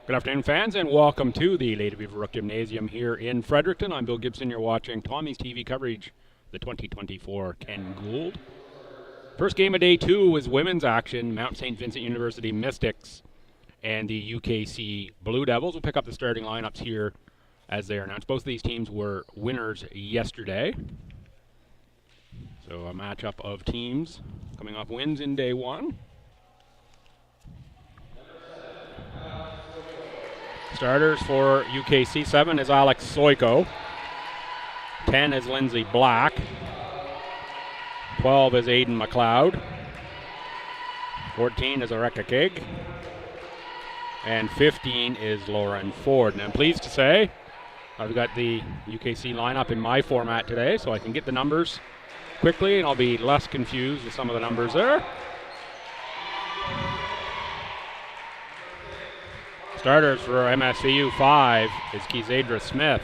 Good afternoon, fans, and welcome to the Lady Beaver Rook Gymnasium here in Fredericton. I'm Bill Gibson. You're watching Tommy's TV coverage, the 2024 Ken Gould. First game of day 2 was women's action. Mount St. Vincent University Mystics and the UKC Blue Devils. We'll pick up the starting lineups here as they are announced. Both of these teams were winners yesterday. So a matchup of teams coming off wins in day 1. Starters for UKC, 7 is Alex Soiko. 10 is Lindsay Black. 12 is Aiden McLeod. 14 is Arecca Kig. And 15 is Lauren Ford. And I'm pleased to say I've got the UKC lineup in my format today, so I can get the numbers quickly and I'll be less confused with some of the numbers there. Starters for MSVU, 5 is Kezadra Smith.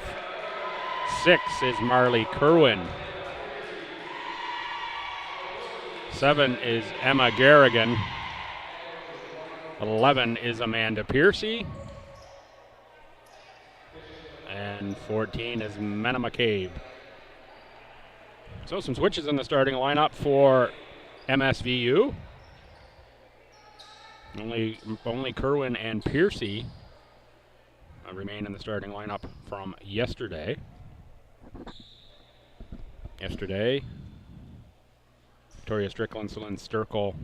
6 is Marley Kerwin. 7 is Emma Garrigan. 11 is Amanda Piercy. And 14 is Menna McCabe. So some switches in the starting lineup for MSVU. Only Kerwin and Piercy remain in the starting lineup from yesterday. Victoria Strickland, Celine Sturkle,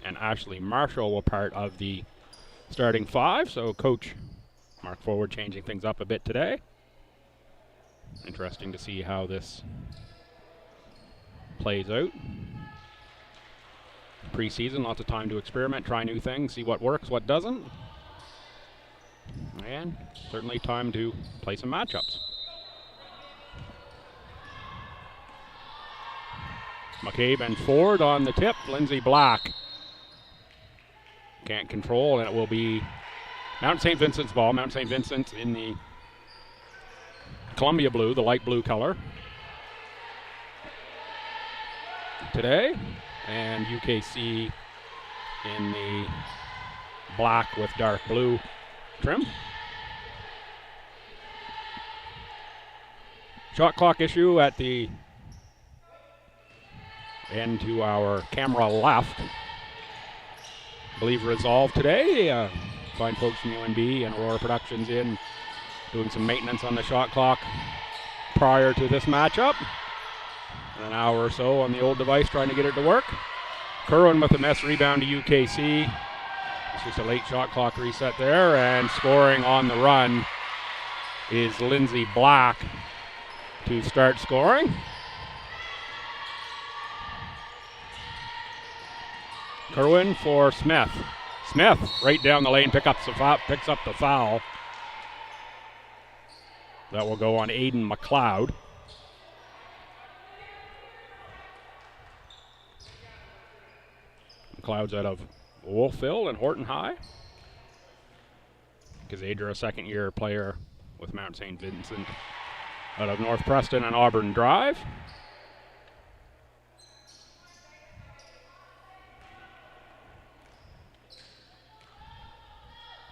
and Ashley Marshall were part of the starting 5. So Coach Mark Forward changing things up a bit today. Interesting to see how this plays out. Preseason, lots of time to experiment, try new things, see what works, what doesn't. And certainly time to play some matchups. McCabe and Ford on the tip. Lindsay Black can't control, and it will be Mount St. Vincent's ball. Mount St. Vincent in the Columbia blue, the light blue color today. And UKC in the black with dark blue trim. Shot clock issue at the end to our camera left. I believe resolved today. Fine folks from UNB and Aurora Productions in doing some maintenance on the shot clock prior to this matchup. An hour or so on the old device trying to get it to work. Kerwin with a mess rebound to UKC. It's just a late shot clock reset there, and scoring on the run is Lindsay Black to start scoring. Kerwin for Smith. Smith right down the lane picks up the foul. That will go on Aiden McLeod. McLeod's out of Wolfville and Horton High. Kezadra, a second-year player with Mount St. Vincent out of North Preston and Auburn Drive.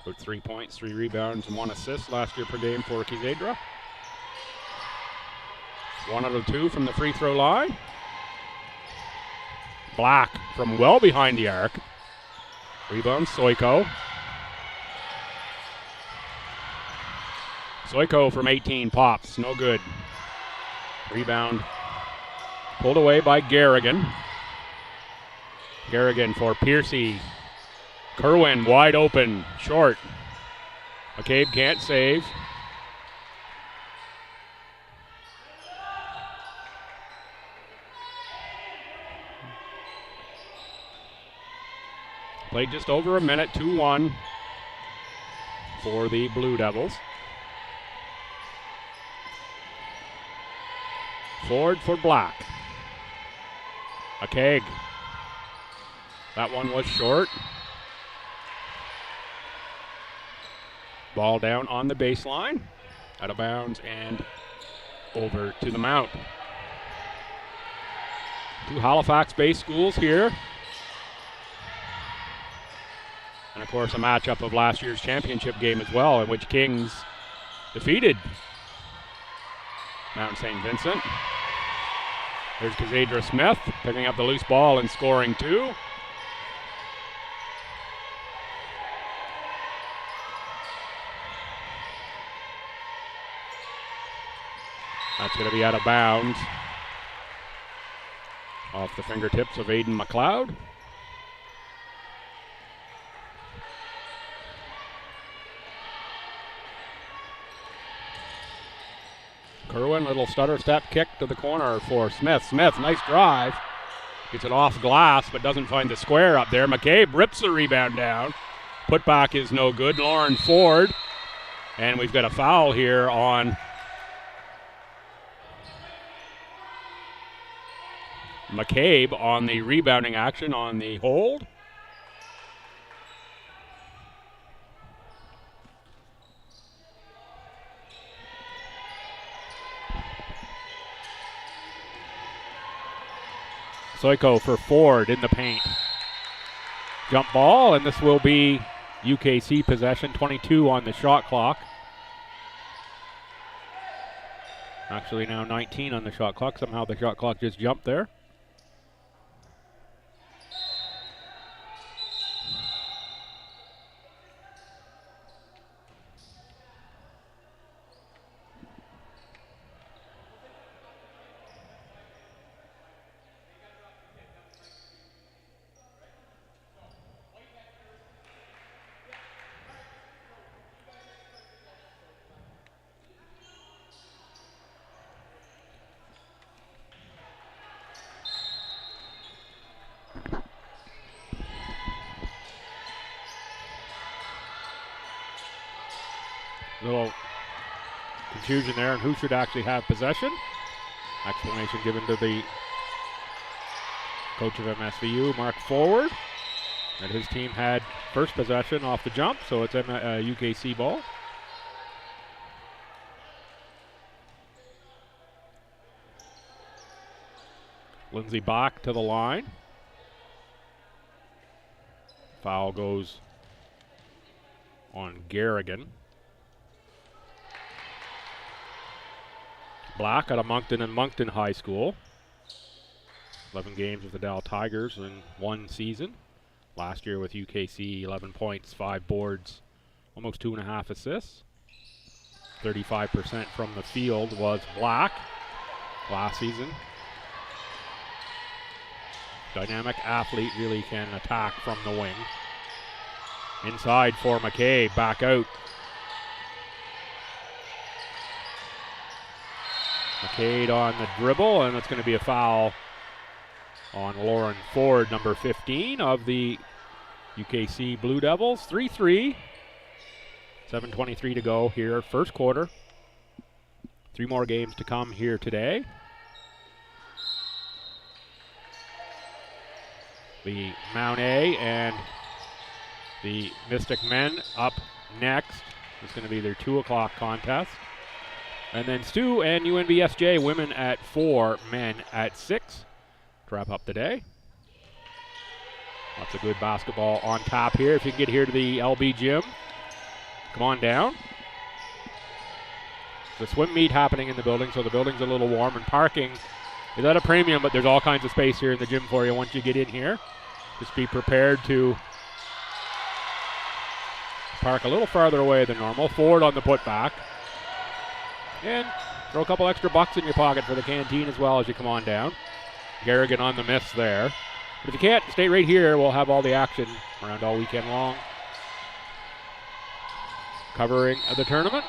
With 3 points, 3 rebounds, and 1 assist last year per game for Kezadra. 1 out of 2 from the free throw line. Black from well behind the arc. Rebound, Soiko. Soiko from 18 pops, no good. Rebound pulled away by Garrigan. Garrigan for Piercy. Kerwin wide open, short. McCabe can't save. Played just over a minute, 2-1 for the Blue Devils. Ford for Black. A keg. That one was short. Ball down on the baseline, out of bounds and over to the Mount. 2 Halifax-based schools here. And, of course, a matchup of last year's championship game as well, in which Kings defeated Mount St. Vincent. There's Kazadra Smith picking up the loose ball and scoring 2. That's going to be out of bounds. Off the fingertips of Aiden McLeod. Kerwin, little stutter step kick to the corner for Smith. Smith, nice drive. Gets it off glass, but doesn't find the square up there. McCabe rips the rebound down. Putback is no good. Lauren Ford. And we've got a foul here on McCabe on the rebounding action on the hold. Soiko for Ford in the paint. Jump ball, and this will be UKC possession, 22 on the shot clock. Actually now 19 on the shot clock. Somehow the shot clock just jumped there. Little confusion there on who should actually have possession. Explanation given to the coach of MSVU, Mark Forward, that his team had first possession off the jump, so it's UKC ball. Lindsay Bach to the line. Foul goes on Garrigan. Black out of Moncton and Moncton High School. 11 games with the Dow Tigers in one season. Last year with UKC, 11 points, 5 boards, almost 2.5 assists. 35% from the field was Black last season. Dynamic athlete, really can attack from the wing. Inside for McKay, back out. McCade on the dribble, and it's going to be a foul on Lauren Ford, number 15 of the UKC Blue Devils. 3-3, 7:23 to go here, first quarter. 3 more games to come here today. The Mount A and the Mystic men up next. It's going to be their 2 o'clock contest. And then Stu and UNBSJ, women at 4, men at 6. To wrap up the day. Lots of good basketball on tap here. If you can get here to the LB gym, come on down. The swim meet happening in the building, so the building's a little warm, and parking is at a premium, but there's all kinds of space here in the gym for you once you get in here. Just be prepared to park a little farther away than normal. Ford on the putback. And throw a couple extra bucks in your pocket for the canteen as well as you come on down. Garrigan on the miss there. But if you can't, stay right here. We'll have all the action around all weekend long. Covering the tournament.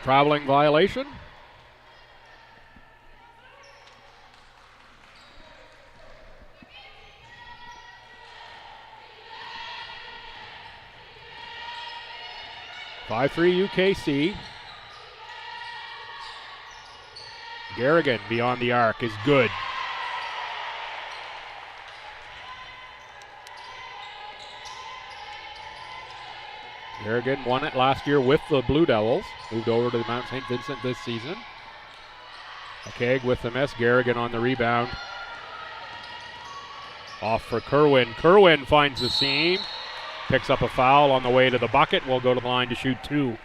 Traveling violation. (5-3) UKC. Garrigan beyond the arc is good. Garrigan won it last year with the Blue Devils. Moved over to the Mount St. Vincent this season. McKeag with the miss. Garrigan on the rebound. Off for Kerwin. Kerwin finds the seam. Picks up a foul on the way to the bucket. Will go to the line to shoot 2.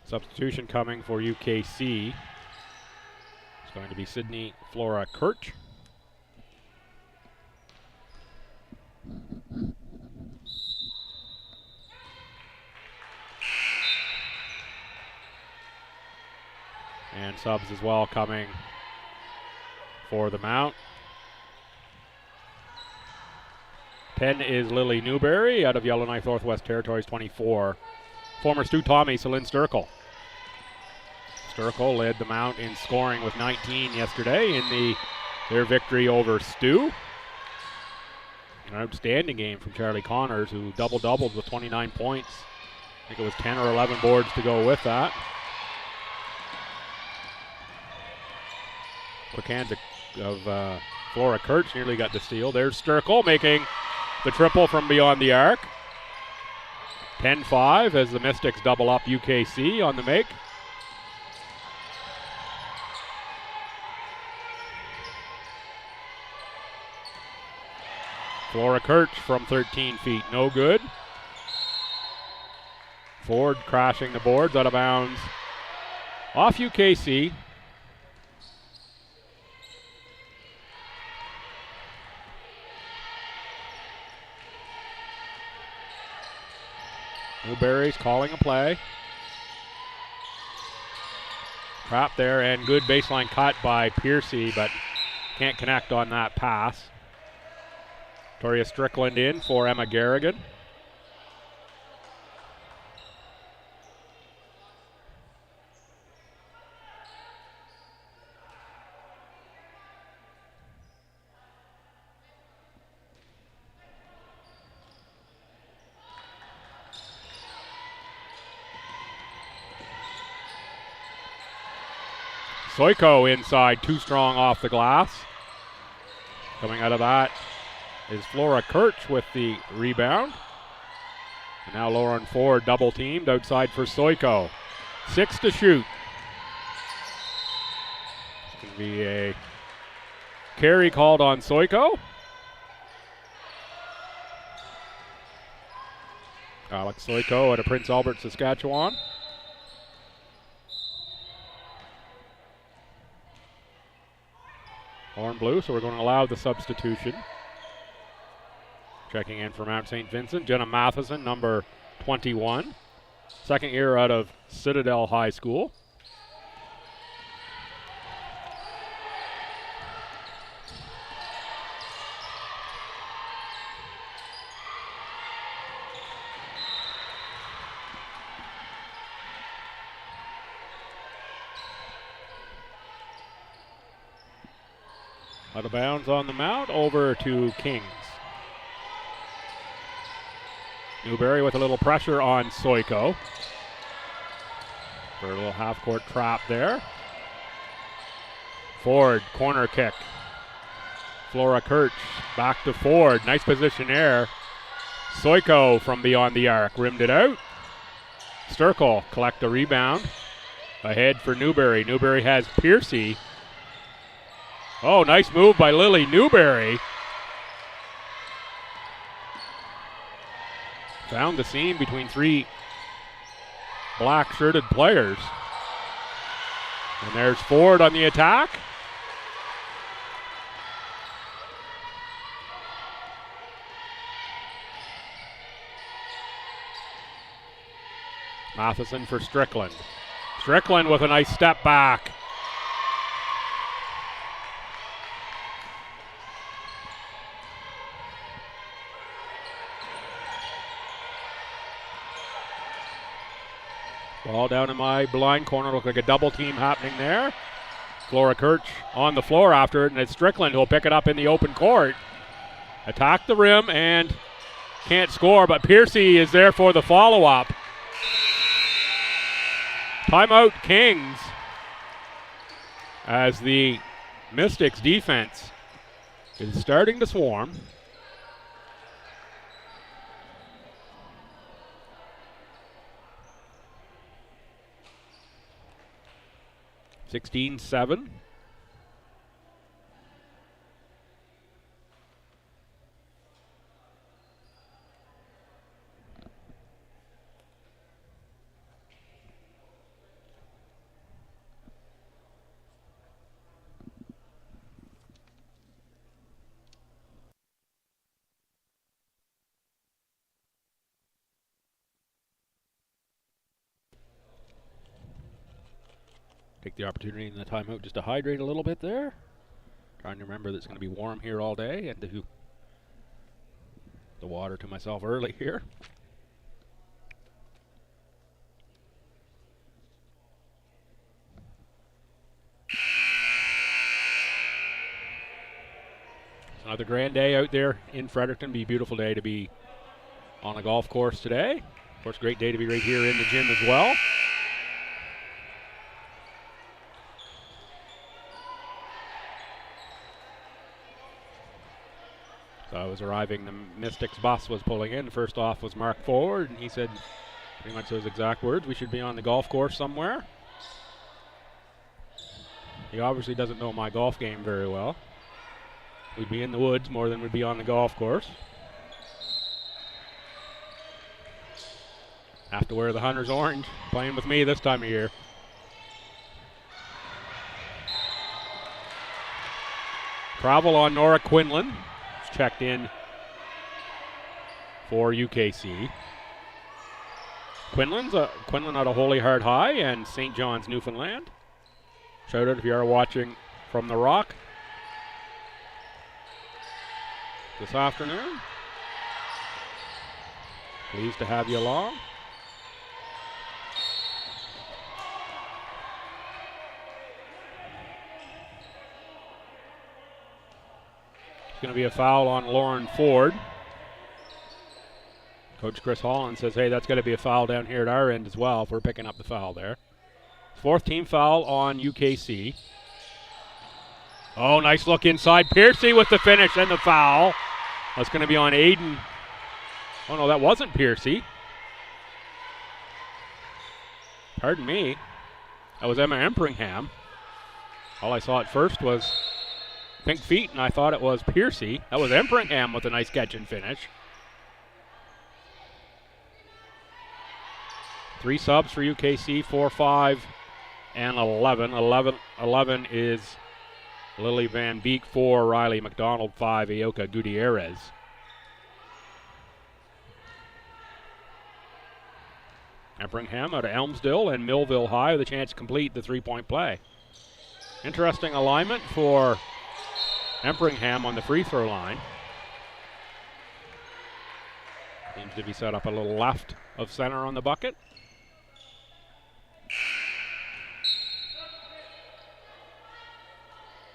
Substitution coming for UKC. It's going to be Sydney Flora Kirch. And subs as well coming for the Mount. 10 is Lily Newberry out of Yellowknife Northwest Territories, 24. Former Stu Tommy, Celine Sturkle. Sturkle led the Mount in scoring with 19 yesterday in their victory over Stu. An outstanding game from Charlie Connors, who doubled with 29 points. I think it was 10 or 11 boards to go with that. Quick hands of Flora Kirch nearly got the steal. There's Sturkle making the triple from beyond the arc. 10-5 as the Mystics double up UKC on the make. Flora Kirch from 13 feet, no good. Ford crashing the boards, out of bounds. Off UKC. Newberry's calling a play. Trap there, and good baseline cut by Piercy, but can't connect on that pass. Victoria Strickland in for Emma Garrigan. Soiko inside, too strong off the glass. Coming out of that is Flora Kirch with the rebound. And now Lauren Ford double teamed outside for Soiko. 6 to shoot. It's going to be a carry called on Soiko. Alex Soiko out of Prince Albert, Saskatchewan. Horn blue, so we're going to allow the substitution. Checking in for Mount St. Vincent, Jenna Matheson, number 21. Second year out of Citadel High School. Out of bounds on the Mount, over to Kings. Newberry with a little pressure on Soiko. For a little half-court trap there. Ford, corner kick. Flora Kirch back to Ford. Nice position there. Soiko from beyond the arc, rimmed it out. Sturkle collect a rebound. Ahead for Newberry. Newberry has Piercy. Oh, nice move by Lily Newberry. Found the seam between 3 black-shirted players. And there's Ford on the attack. Matheson for Strickland. Strickland with a nice step back. Ball down in my blind corner. Look like a double team happening there. Flora Kirch on the floor after it, and it's Strickland who'll pick it up in the open court. Attack the rim and can't score, but Piercy is there for the follow-up. Timeout Kings. as the Mystics defense is starting to swarm. (16-7). Take the opportunity in the timeout just to hydrate a little bit there. Trying to remember that it's going to be warm here all day and do the water to myself early here. It's another grand day out there in Fredericton. Be a beautiful day to be on a golf course today. Of course, great day to be right here in the gym as well. So I was arriving, the Mystics bus was pulling in. First off was Mark Ford, and he said pretty much those exact words, we should be on the golf course somewhere. He obviously doesn't know my golf game very well. We'd be in the woods more than we'd be on the golf course. Have to wear the Hunter's orange, playing with me this time of year. Travel on Nora Quinlan. Checked in for UKC. Quinlan out of Holy Heart High and St. John's, Newfoundland. Shout out if you are watching from the Rock this afternoon. Pleased to have you along. Going to be a foul on Lauren Ford. Coach Chris Holland says, hey, that's going to be a foul down here at our end as well if we're picking up the foul there. Fourth team foul on UKC. Oh, nice look inside. Piercy with the finish and the foul. That's going to be on Aiden. Oh, no, that wasn't Piercy. Pardon me. That was Emma Empringham. All I saw at first was pink feet, and I thought it was Piercy. That was Empringham with a nice catch and finish. 3 subs for UKC, 4, 5, and 11. 11 is Lily Van Beek, 4, Riley McDonald, 5, Ayoka Gutierrez. Empringham out of Elmsdale and Millville High with a chance to complete the 3-point play. Interesting alignment for Empringham on the free throw line. Seems to be set up a little left of center on the bucket.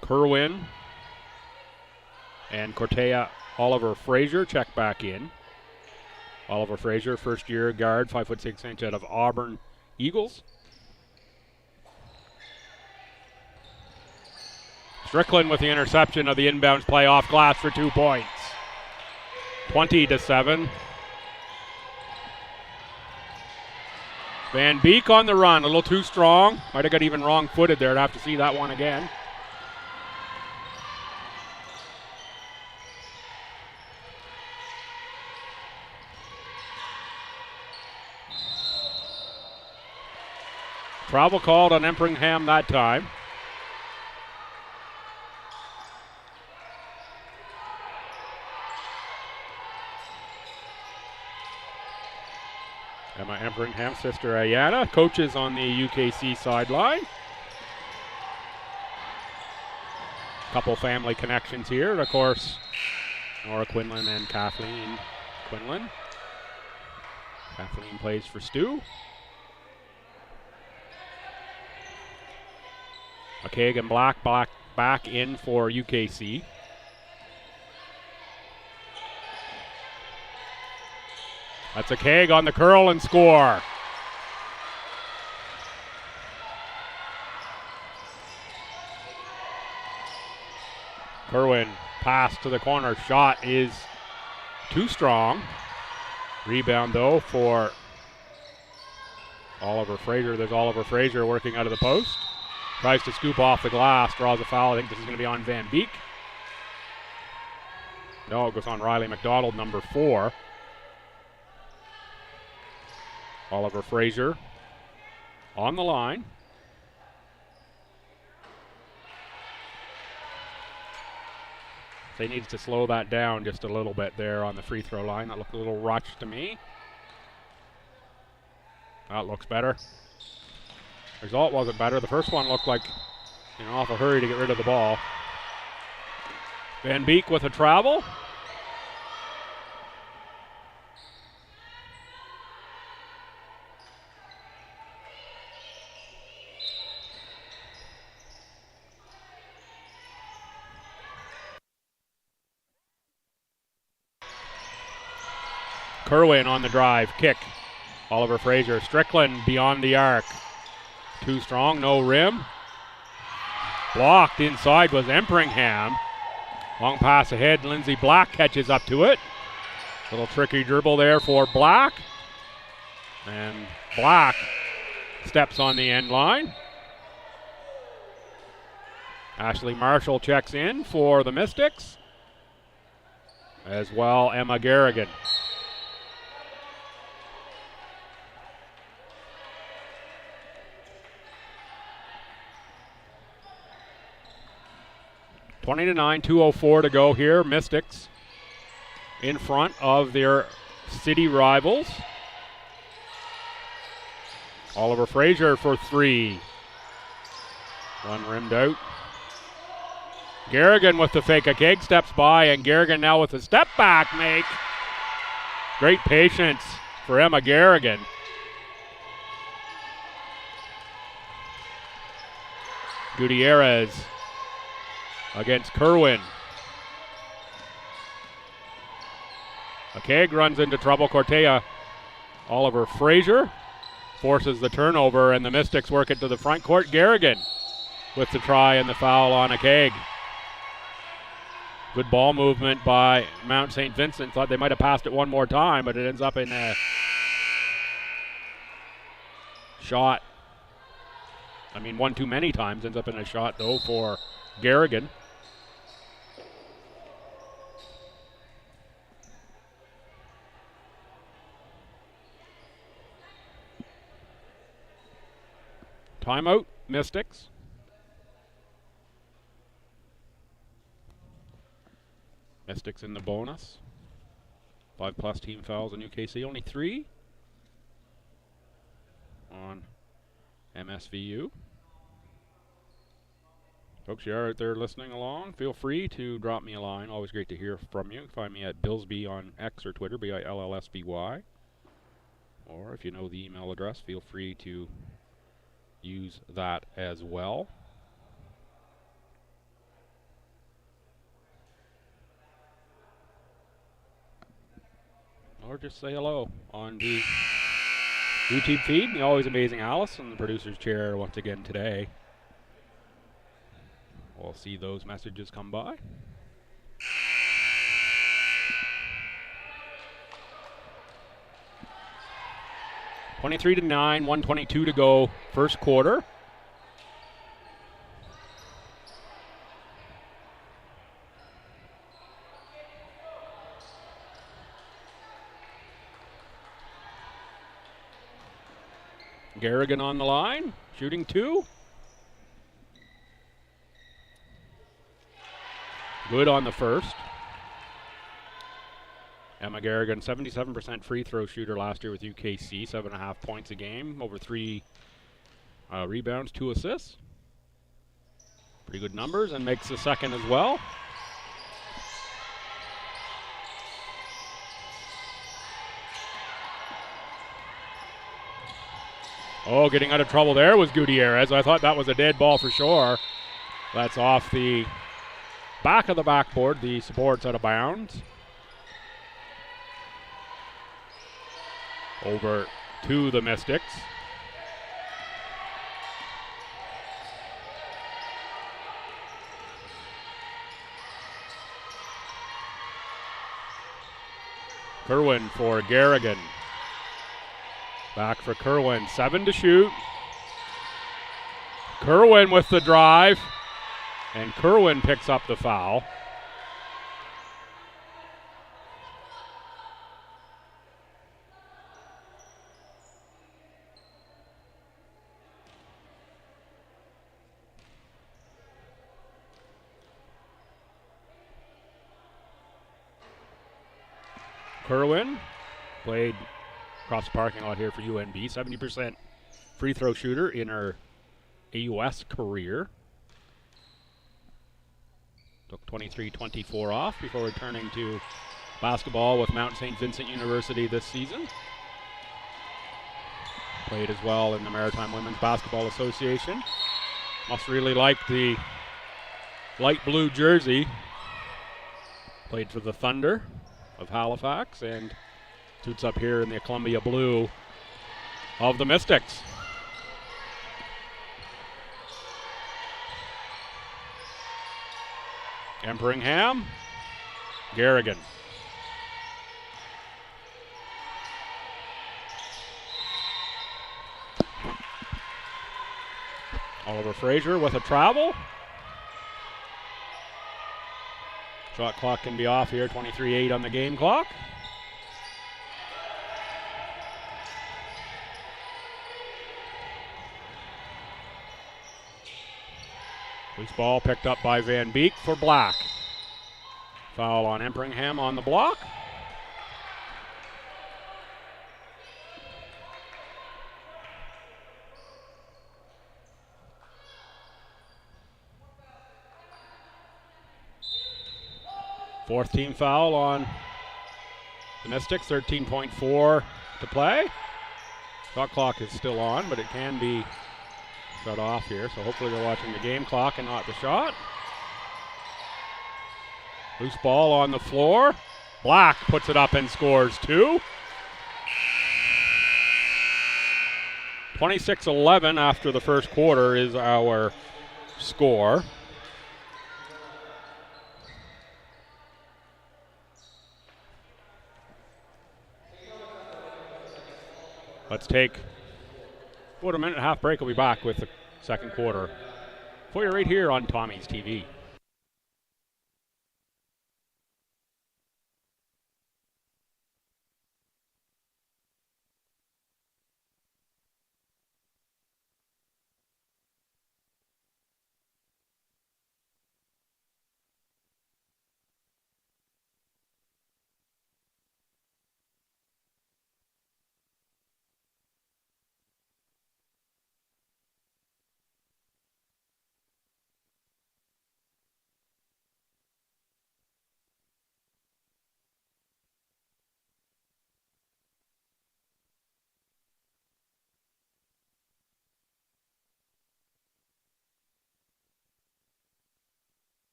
Kerwin and Cortea Oliver Frazier check back in. Oliver Frazier, first year guard, 5'6" out of Auburn Eagles. Strickland with the interception of the inbounds play off glass for 2 points. 20-7. Van Beek on the run, a little too strong. Might have got even wrong-footed there. I'd have to see that one again. Travel called on Empringham that time. Emma Empringham, sister Ayana, coaches on the UKC sideline. Couple family connections here, and of course, Nora Quinlan and Kathleen Quinlan. Kathleen plays for Stu. McKagan Black back in for UKC. That's a Keg on the curl and score. Kerwin, pass to the corner. Shot is too strong. Rebound, though, for Oliver Fraser. There's Oliver Fraser working out of the post. Tries to scoop off the glass, draws a foul. I think this is going to be on Van Beek. No, it goes on Riley McDonald, number 4. Oliver Fraser on the line. They need to slow that down just a little bit there on the free throw line. That looked a little rushed to me. That looks better. Result wasn't better. The first one looked like, off a hurry to get rid of the ball. Van Beek with a travel. Kerwin on the drive, kick. Oliver Fraser, Strickland beyond the arc. Too strong, no rim. Blocked inside was Empringham. Long pass ahead, Lindsey Black catches up to it. Little tricky dribble there for Black. And Black steps on the end line. Ashley Marshall checks in for the Mystics. As well, Emma Garrigan. (20-9), 2:04 to go here. Mystics in front of their city rivals. Oliver Fraser for 3. One rimmed out. Garrigan with the fake. A keg steps by, and Garrigan now with a step back make. Great patience for Emma Garrigan. Gutierrez against Kerwin. A keg runs into trouble. Cortea. Oliver Fraser forces the turnover, and the Mystics work it to the front court. Garrigan with the try and the foul on a keg. Good ball movement by Mount St. Vincent. Thought they might have passed it one more time, but it ends up in a shot. One too many times. Ends up in a shot, though, for Garrigan. Timeout, Mystics. Mystics in the bonus. 5+ team fouls in UKC. Only 3 on MSVU. Folks, you are out there listening along, feel free to drop me a line. Always great to hear from you. Find me at Billsby on X or Twitter, BILLSBY. Or if you know the email address, feel free to use that as well. Or just say hello on the YouTube feed. The always amazing Alice in the producer's chair once again today. We'll see those messages come by. (23-9), 1:22 to go, first quarter. Garrigan on the line, shooting 2. Good on the first. Emma Garrigan, 77% free throw shooter last year with UKC, 7.5 points a game, over 3 rebounds, 2 assists. Pretty good numbers, and makes the second as well. Oh, getting out of trouble there was Gutierrez. I thought that was a dead ball for sure. That's off the back of the backboard. The support's out of bounds. Over to the Mystics. Kerwin for Garrigan. Back for Kerwin, 7 to shoot. Kerwin with the drive, and Kerwin picks up the foul. Kerwin played across the parking lot here for UNB, 70% free throw shooter in her AUS career. Took 23-24 off before returning to basketball with Mount St. Vincent University this season. Played as well in the Maritime Women's Basketball Association. Must really like the light blue jersey. Played for the Thunder of Halifax and suits up here in the Columbia blue of the Mystics. Emperingham, Garrigan. Oliver Frazier with a travel. Shot clock can be off here, 23-8 on the game clock. Loose ball picked up by Van Beek for Black. Foul on Emperingham on the block. Fourth team foul on the Mystics, 13.4 to play. Shot clock is still on, but it can be shut off here, so hopefully they're watching the game clock and not the shot. Loose ball on the floor. Black puts it up and scores 2. 26-11 after the first quarter is our score. Let's take about a minute and a half break. We'll be back with the second quarter for you right here on Tommy's TV.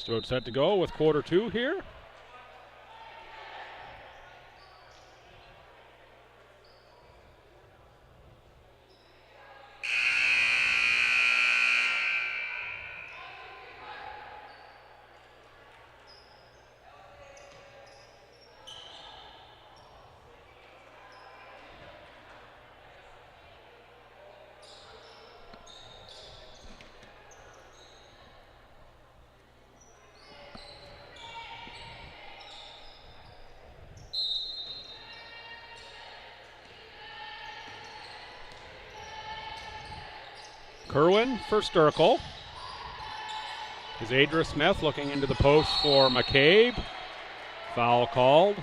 Just set to go with quarter 2 here. Kerwin for Sturkle. Zadra Smith looking into the post for McCabe. Foul called.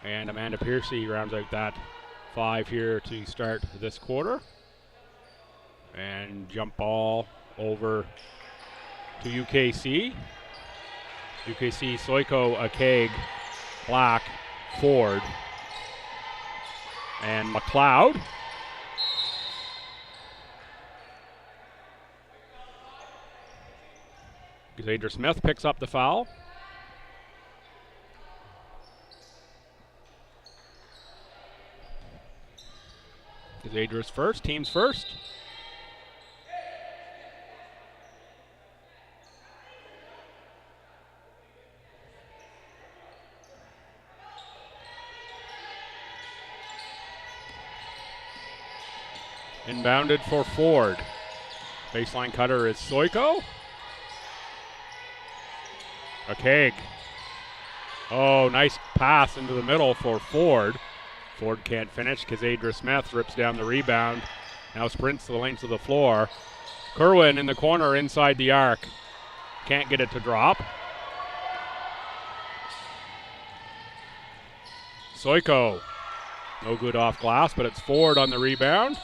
And Amanda Piercy rounds out that 5 here to start this quarter. And jump ball over to UKC. UKC, Soiko, Akeg, Black, Ford, and McLeod. Zadra Smith picks up the foul. Zadra's first, team's first. Inbounded for Ford. Baseline cutter is Soiko. Akeg. Oh, nice pass into the middle for Ford. Ford can't finish. Zadra Smith rips down the rebound. Now sprints to the length of the floor. Kerwin in the corner inside the arc. Can't get it to drop. Soiko. No good off glass, but it's Ford on the rebound.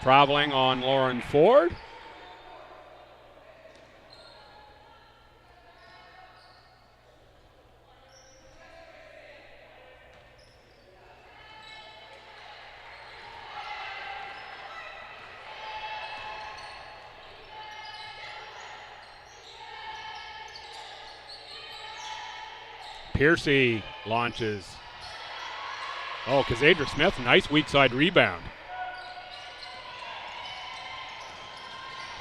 Traveling on Lauren Ford. Piercy launches. Oh, Zadra Smith, nice weak side rebound.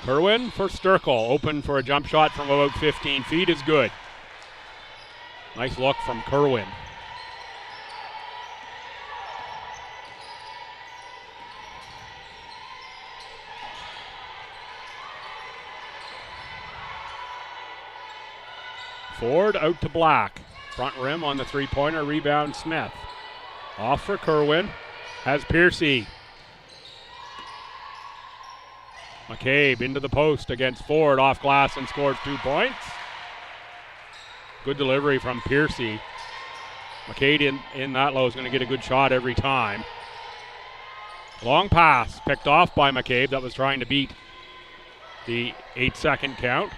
Kerwin for Sturkle, open for a jump shot from about 15 feet is good. Nice look from Kerwin. Ford out to Black. Front rim on the three-pointer, rebound Smith. Off for Kerwin, has Piercy. McCabe into the post against Ford, off glass and scores 2 points. Good delivery from Piercy. McCabe in that low is going to get a good shot every time. Long pass picked off by McCabe that was trying to beat the 8-second count.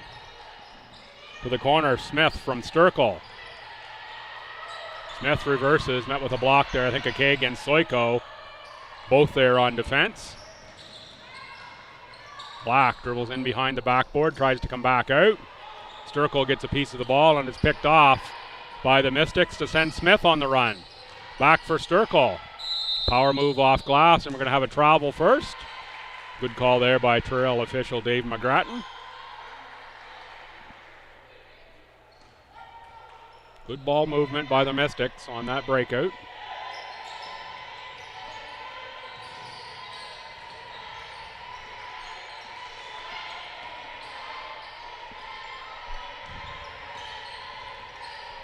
To the corner, Smith from Sturkle. Smith reverses, met with a block there. I think Akeg and Soiko both there on defense. Black dribbles in behind the backboard, tries to come back out. Sturkle gets a piece of the ball and is picked off by the Mystics to send Smith on the run. Back for Sturkle. Power move off glass, and we're going to have a travel first. Good call there by Trail official Dave McGrattan. Good ball movement by the Mystics on that breakout.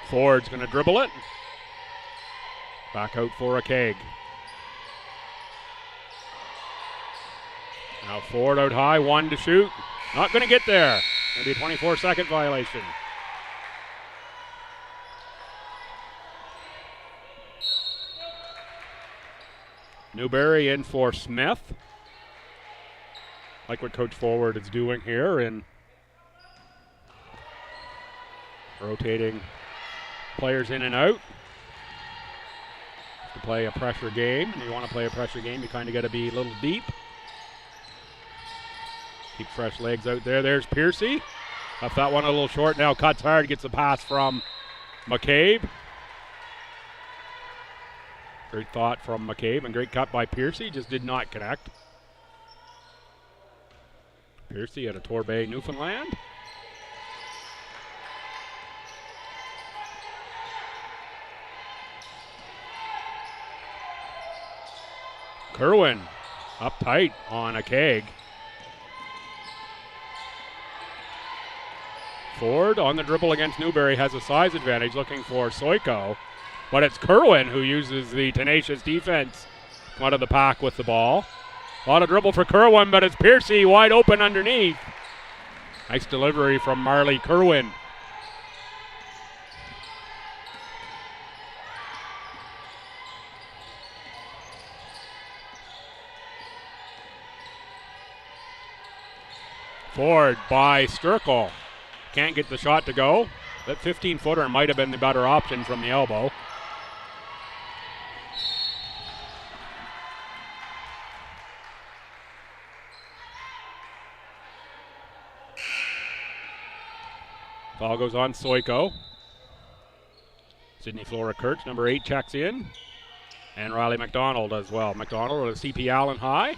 Ford's going to dribble it. Back out for Akeg. Now Ford out high, 1 to shoot. Not going to get there. Going to be a 24-second violation. Newberry in for Smith. Like what Coach Forward is doing here in rotating players in and out. To play a pressure game, and you want to play a pressure game, you kind of got to be a little deep. Keep fresh legs out there. There's Piercy. Left that one a little short. Now cuts hard, gets a pass from McCabe. Great thought from McCabe and great cut by Piercy, just did not connect. Piercy out of Torbay, Newfoundland. Kerwin up tight on Akeg. Ford on the dribble against Newberry has a size advantage, looking for Soiko. But it's Kerwin who uses the tenacious defense out of the pack with the ball. A lot of dribble for Kerwin, but it's Piercy wide open underneath. Nice delivery from Marley Kerwin. Forward by Sturkle. Can't get the shot to go. That 15-footer might have been the better option from the elbow. Foul goes on Soiko. Sydney Flora Kurtz, number 8, checks in. And Riley McDonald as well. McDonald with a CP Allen high.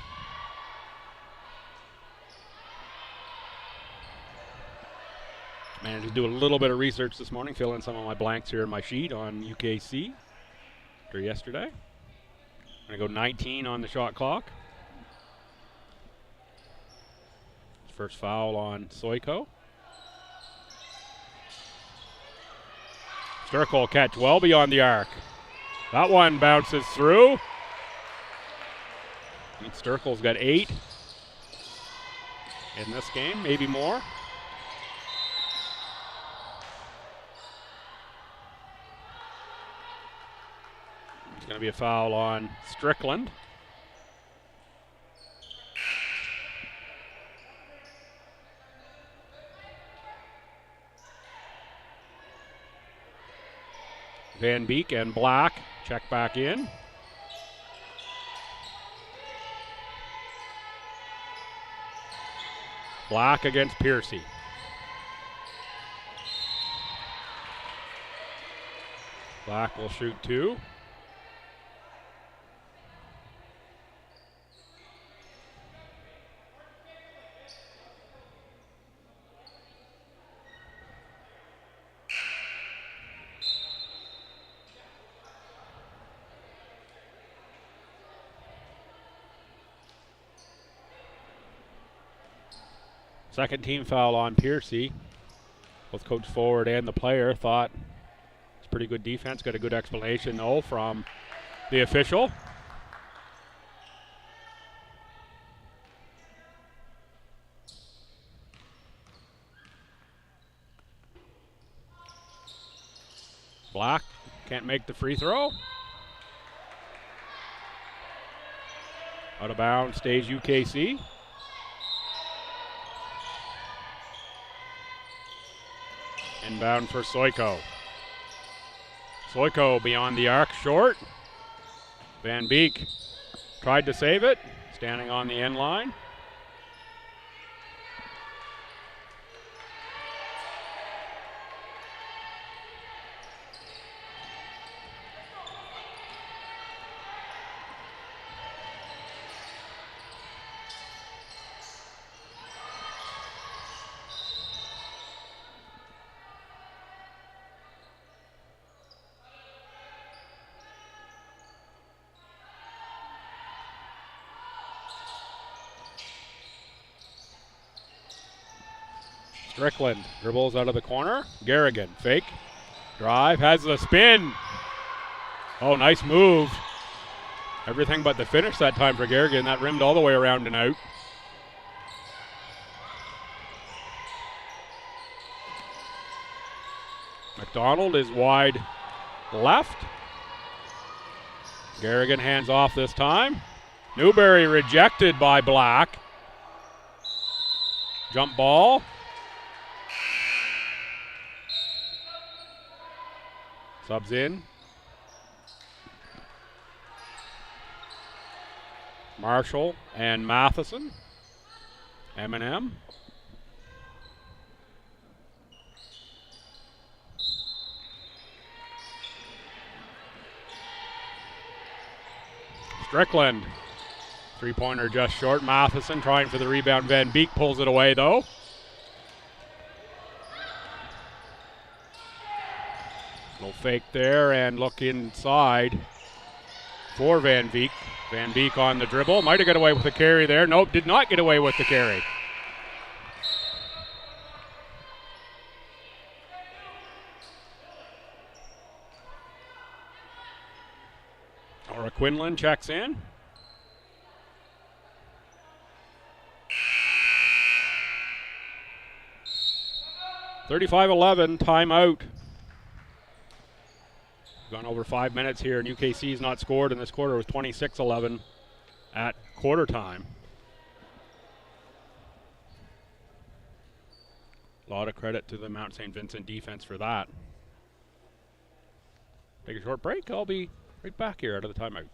Managed to do a little bit of research this morning, fill in some of my blanks here in my sheet on UKC after yesterday. Going to go 19 on the shot clock. First foul on Soiko. Sturkle catch well beyond the arc. That one bounces through. And Sturkle's got 8 in this game, maybe more. It's going to be a foul on Strickland. Van Beek and Black check back in. Black against Piercy. Black will shoot 2. Second team foul on Piercy. Both coach forward and the player thought it's pretty good defense. Got a good explanation though from the official. Black can't make the free throw. Out of bounds stays UKC. Inbound for Soiko. Soiko beyond the arc, short. Van Beek tried to save it, standing on the end line. Strickland dribbles out of the corner. Garrigan, fake. Drive, has the spin. Oh, nice move. Everything but the finish that time for Garrigan. That rimmed all the way around and out. McDonald is wide left. Garrigan hands off this time. Newberry rejected by Black. Jump ball. Subs in. Marshall and Matheson. M&M. Strickland. Three-pointer just short. Matheson trying for the rebound. Van Beek pulls it away though. Little fake there and look inside for Van Beek. Van Beek on the dribble. Might have got away with the carry there. Nope, did not get away with the carry. Laura Quinlan checks in. 35-11, timeout. Gone over 5 minutes here, and UKC's not scored in this quarter. It was 26-11 at quarter time. A lot of credit to the Mount St. Vincent defense for that. Take a short break. I'll be right back here out of the timeout.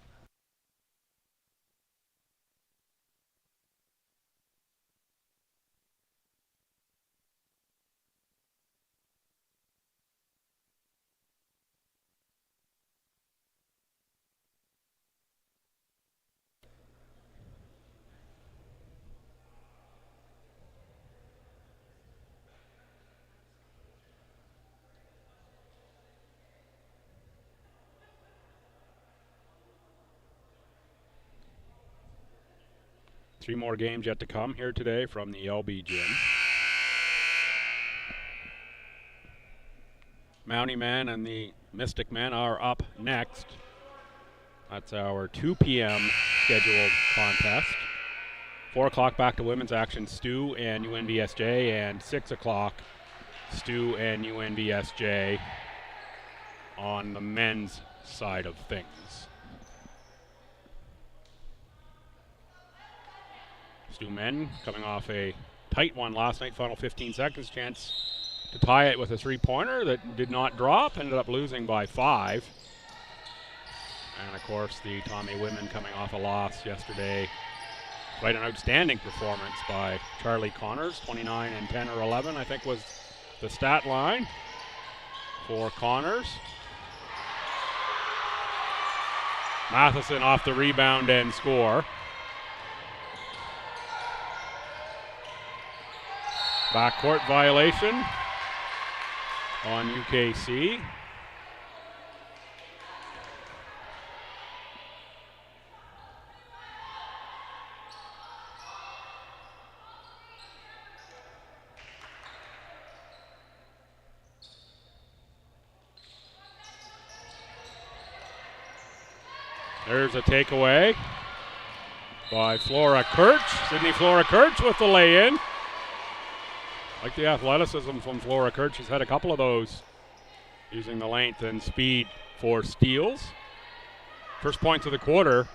Three more games yet to come here today from the LB gym. Mountie Men and the Mystic Men are up next. That's our 2 p.m. scheduled contest. 4 o'clock back to women's action, Stu and UNVSJ, and 6 o'clock, Stu and UNVSJ on the men's side of things. Stu men coming off a tight one last night, final 15 seconds, chance to tie it with a three-pointer that did not drop, ended up losing by 5. And of course the Tommy women coming off a loss yesterday. Quite an outstanding performance by Charlie Connors, 29 and 10 or 11 I think was the stat line for Connors. Matheson off the rebound and score. Backcourt violation on UKC. There's a takeaway by Flora Kirch. Sydney Flora Kirch with the lay-in. Like the athleticism from Flora Kirch, has had a couple of those, using the length and speed for steals. First points of the quarter,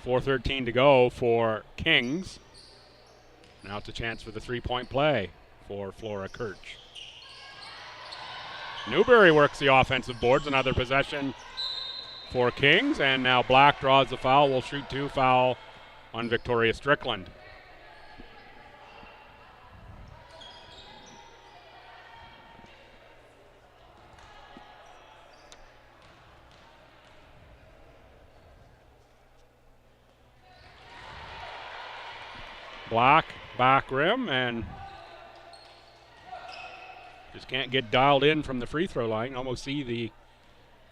4:13 to go for Kings. Now it's a chance for the three-point play for Flora Kirch. Newberry works the offensive boards, another possession for Kings, and now Black draws the foul, will shoot 2, foul on Victoria Strickland. Black back rim and just can't get dialed in from the free throw line. Almost see the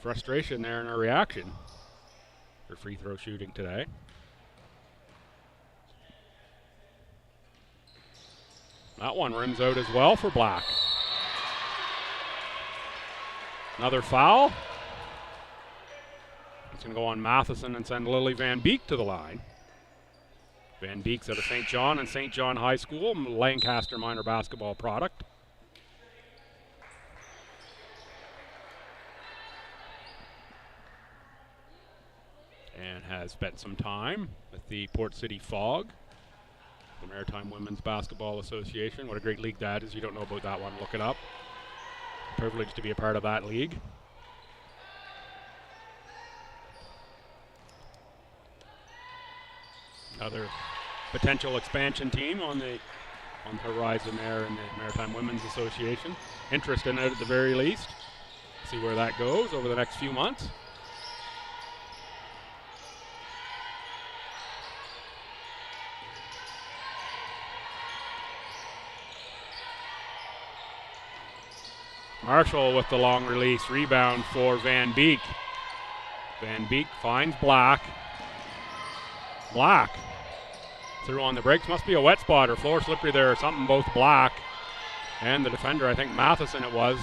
frustration there in her reaction for free throw shooting today. That one rims out as well for Black. Another foul. It's going to go on Matheson and send Lily Van Beek to the line. Van Beek's out of St. John and St. John High School, Lancaster minor basketball product. And has spent some time with the Port City Fog, the Maritime Women's Basketball Association. What a great league that is. You don't know about that one, look it up. Privileged to be a part of that league. Another potential expansion team on the horizon there in the Maritime Women's Association. Interest in it at the very least. See where that goes over the next few months. Marshall with the long release, rebound for Van Beek. Van Beek finds Black. Black through on the breaks. Must be a wet spot or floor slippery there or something. Both Black and the defender, I think Matheson it was,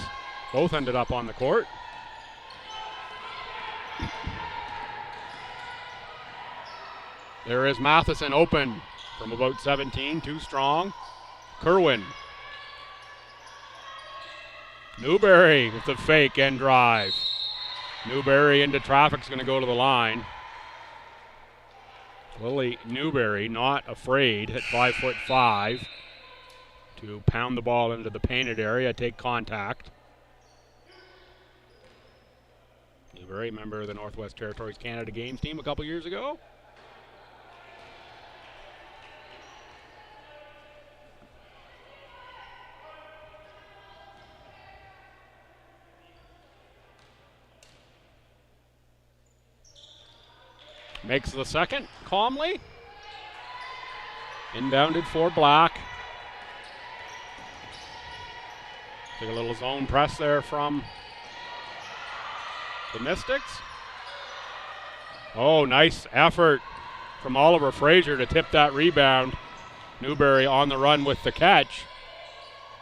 both ended up on the court. There is Matheson open from about 17, too strong. Kerwin Newberry with the fake and drive. Newberry into traffic's going to go to the line. Lily Newberry not afraid at 5'5" to pound the ball into the painted area, take contact. Newberry, member of the Northwest Territories Canada Games team a couple years ago. Makes the second calmly. Inbounded for Black. Take a little zone press there from the Mystics. Oh, nice effort from Oliver Fraser to tip that rebound. Newberry on the run with the catch.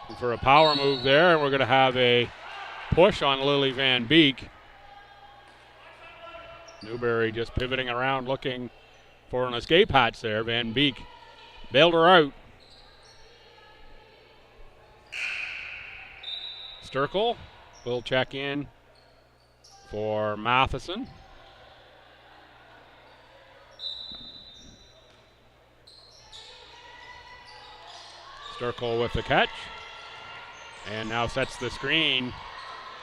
And for a power move there, and we're going to have a push on Lily Van Beek. Newberry just pivoting around looking for an escape hatch there. Van Beek bailed her out. Sturkle will check in for Matheson. Sturkle with the catch. And now sets the screen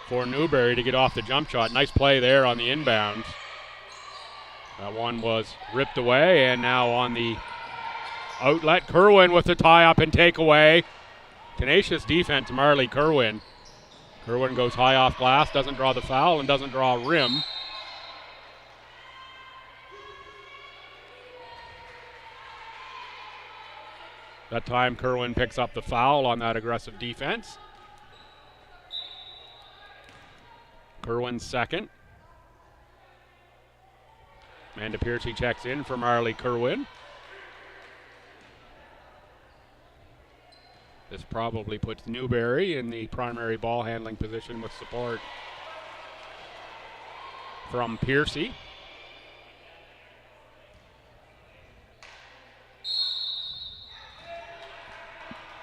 for Newberry to get off the jump shot. Nice play there on the inbound. That one was ripped away, and now on the outlet, Kerwin with the tie-up and takeaway. Tenacious defense, Marley Kerwin. Kerwin goes high off glass, doesn't draw the foul, and doesn't draw a rim. That time, Kerwin picks up the foul on that aggressive defense. Kerwin's second. Amanda Piercy checks in for Marley Kerwin. This probably puts Newberry in the primary ball handling position with support from Piercy.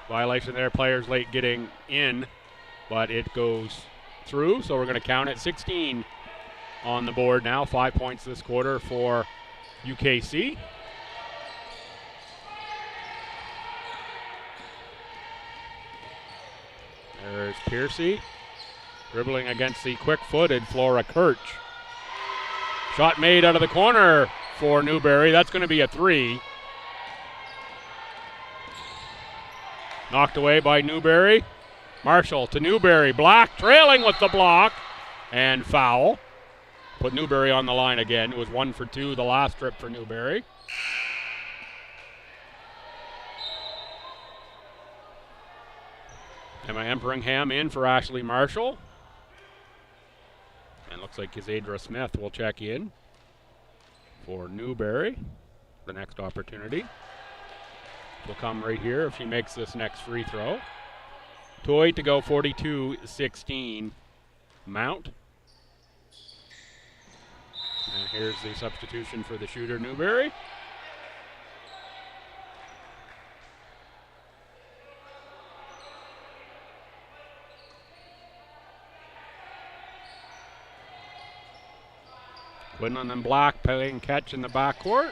Violation there, players late getting in, but it goes through, so we're going to count it. 16 on the board now, 5 points this quarter for UKC. There's Piercy dribbling against the quick-footed Flora Kirch. Shot made out of the corner for Newberry. That's going to be a three. Knocked away by Newberry. Marshall to Newberry. Black trailing with the block and foul. Put Newberry on the line again. It was 1 for 2 the last trip for Newberry. Emma Emperingham in for Ashley Marshall. And looks like Isadra Smith will check in for Newberry. The next opportunity will come right here if she makes this next free throw. 2:08 to go, 42-16 Mount. And here's the substitution for the shooter, Newberry. Quinlan and Black playing catch in the backcourt.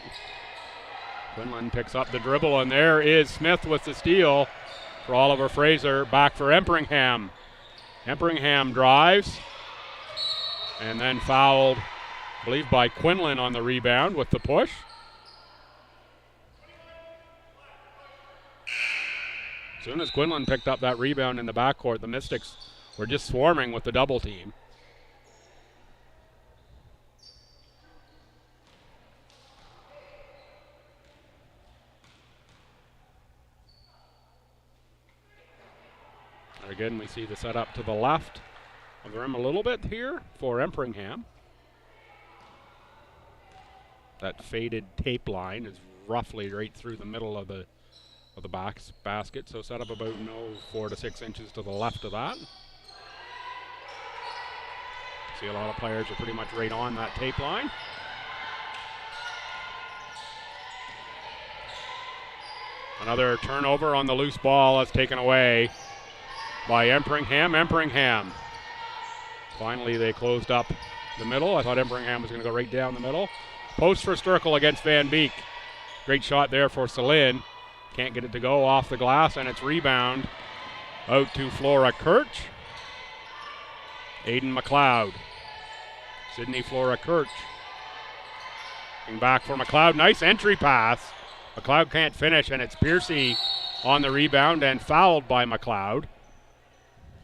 Quinlan picks up the dribble, and there is Smith with the steal for Oliver Fraser. Back for Emperingham. Emperingham drives, and then fouled, I believe, by Quinlan on the rebound with the push. As soon as Quinlan picked up that rebound in the backcourt, the Mystics were just swarming with the double team. Again, we see the setup to the left of the rim a little bit here for Emperingham. That faded tape line is roughly right through the middle of the basket, so set up about 4 to 6 inches to the left of that. See a lot of players are pretty much right on that tape line. Another turnover on the loose ball that's taken away by Empringham. Finally, they closed up the middle. I thought Empringham was going to go right down the middle. Post for Sturkle against Van Beek. Great shot there for Celine. Can't get it to go off the glass, and it's rebound out to Flora Kirch. Aiden McLeod. Sydney Flora Kirch. Back for McLeod. Nice entry pass. McLeod can't finish, and it's Piercy on the rebound and fouled by McLeod.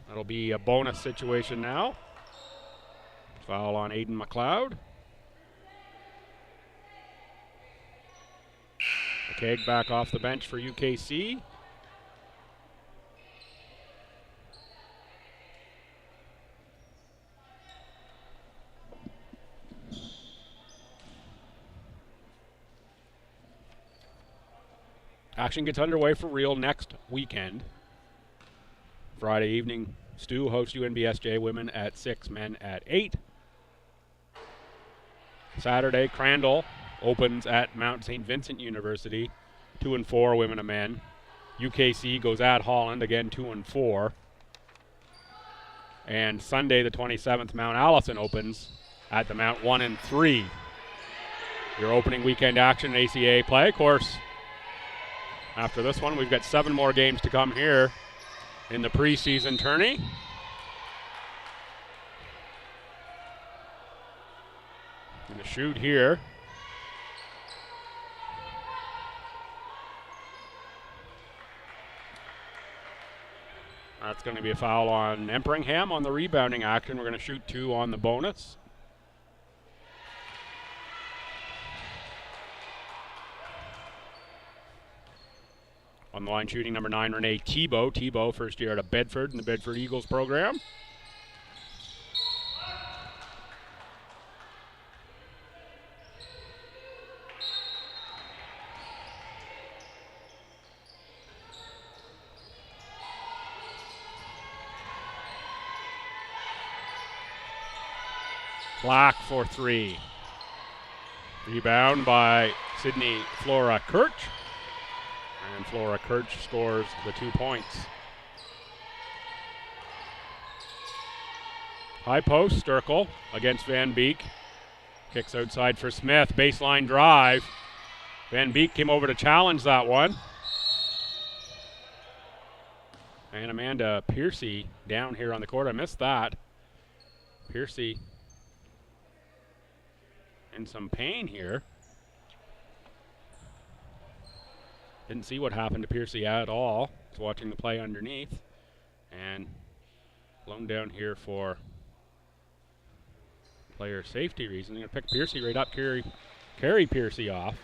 That'll be a bonus situation now. Foul on Aiden McLeod. McKeag back off the bench for UKC. Action gets underway for real next weekend. Friday evening, Stu hosts UNBSJ women at 6, men at 8. Saturday, Crandall opens at Mount St. Vincent University, 2-4 women and men. UKC goes at Holland, again 2-4. And Sunday the 27th, Mount Allison opens at the Mount 1-3. Your opening weekend action in ACA play. Of course, after this one, we've got 7 more games to come here in the preseason tourney. Going to shoot here. That's going to be a foul on Empringham on the rebounding action. We're going to shoot 2 on the bonus. On the line shooting number 9, Renee Tebow. Tebow, first year out of Bedford in the Bedford Eagles program. Black for 3. Rebound by Sydney Flora Kirch. And Flora Kirch scores the 2 points. High post, Sturkle against Van Beek. Kicks outside for Smith. Baseline drive. Van Beek came over to challenge that one. And Amanda Piercy down here on the court. I missed that. Piercy in some pain here. Didn't see what happened to Piercy at all. Was watching the play underneath. And blown down here for player safety reasons. Going to pick Piercy right up, carry Piercy off.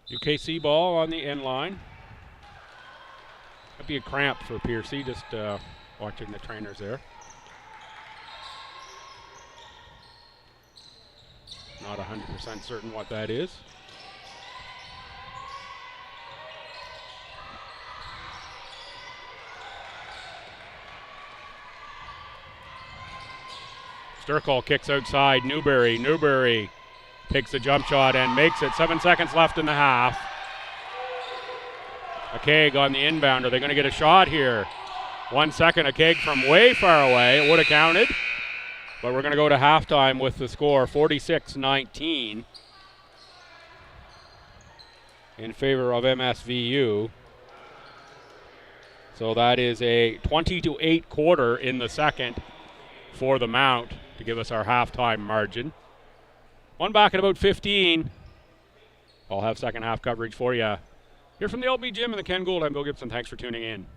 UKC ball on the end line. That'd be a cramp for Piercy, just watching the trainers there. Not 100% certain what that is. Sturkle kicks outside. Newberry takes the jump shot and makes it. 7 seconds left in the half. McKeag on the inbound. Are they going to get a shot here? 1 second. McKeag from way far away. It would have counted. But we're going to go to halftime with the score 46-19 in favor of MSVU. So that is a 20-8 quarter in the second for the Mount to give us our halftime margin. One back at about 15. I'll have second half coverage for you. Here from the LB Gym and the Ken Gould, I'm Bill Gibson. Thanks for tuning in.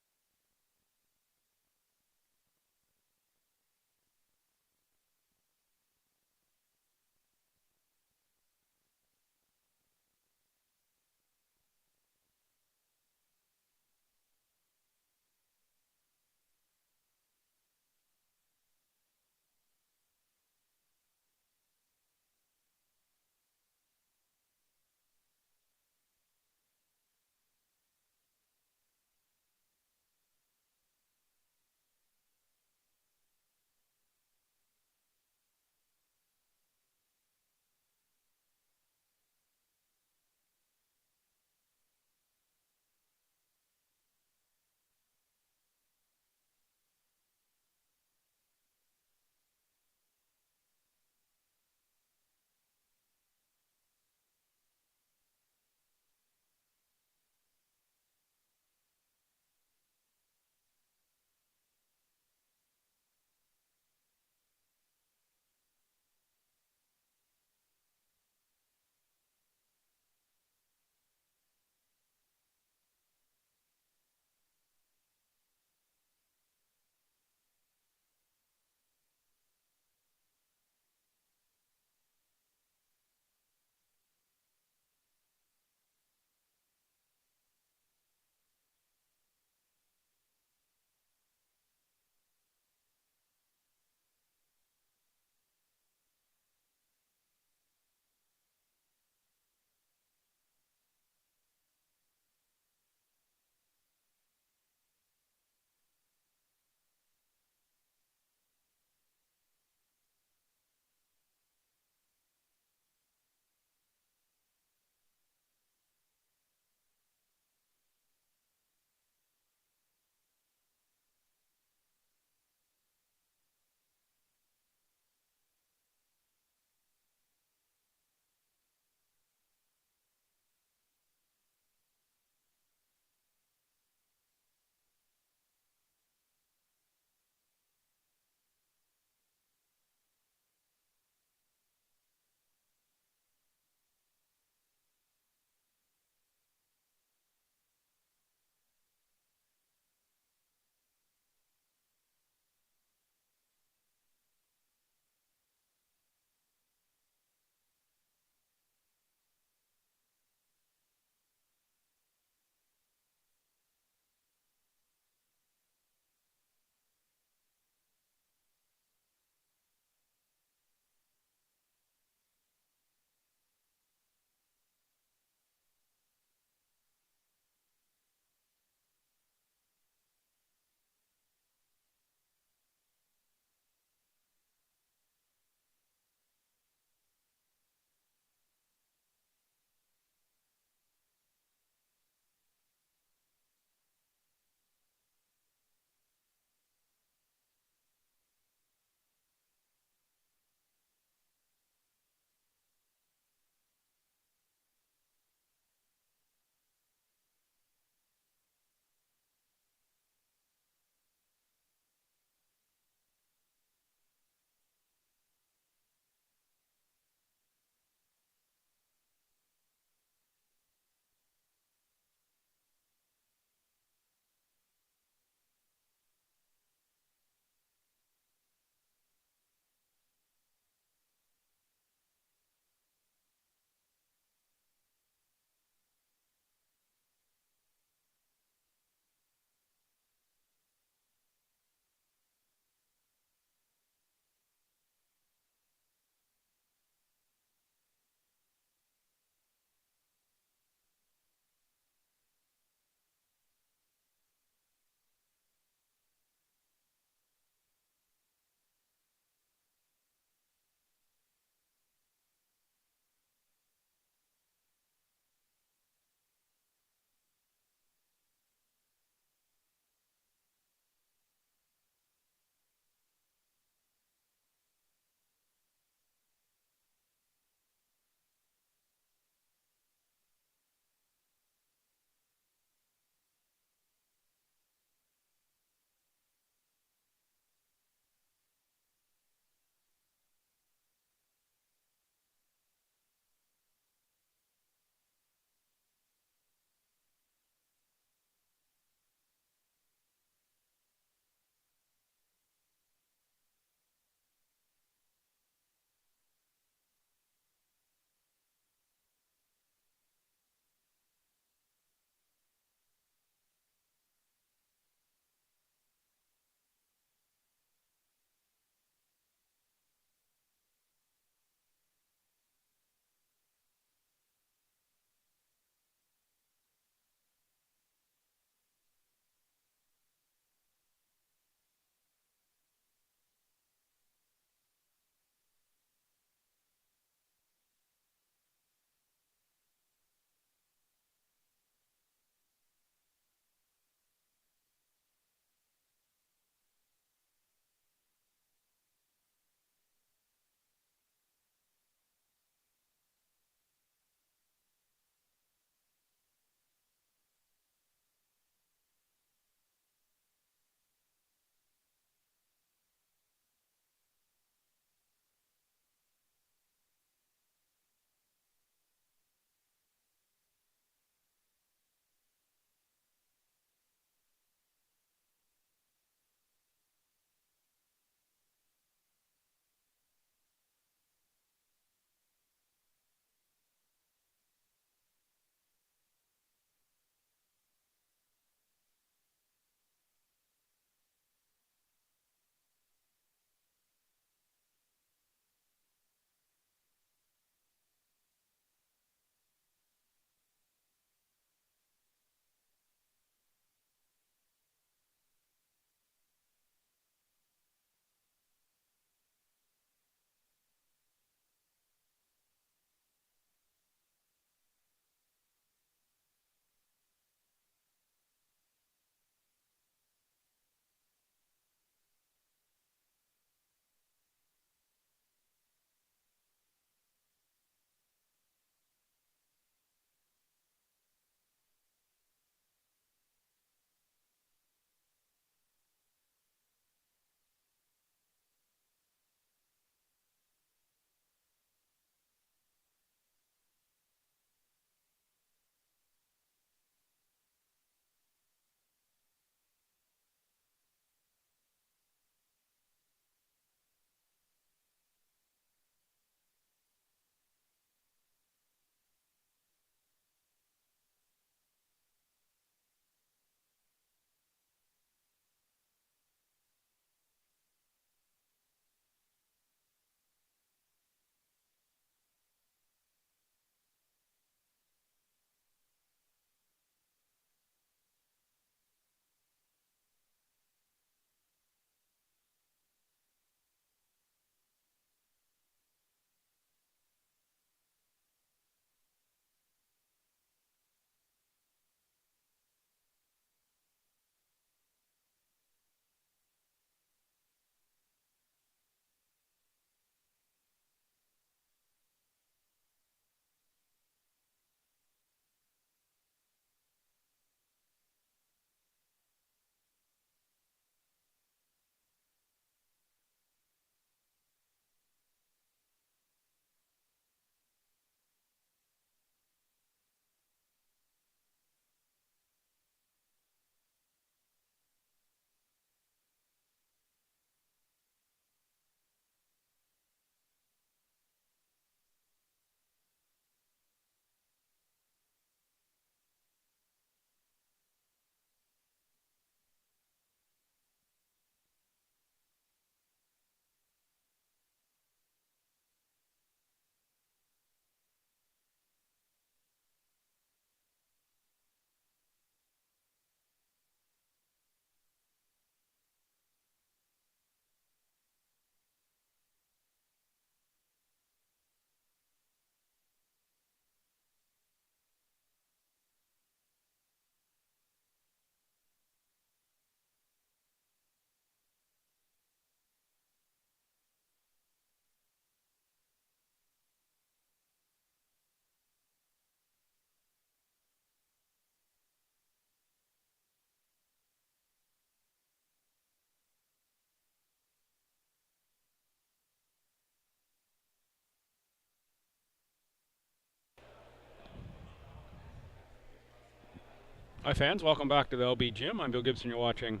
Hi fans, welcome back to the LB Gym. I'm Bill Gibson. You're watching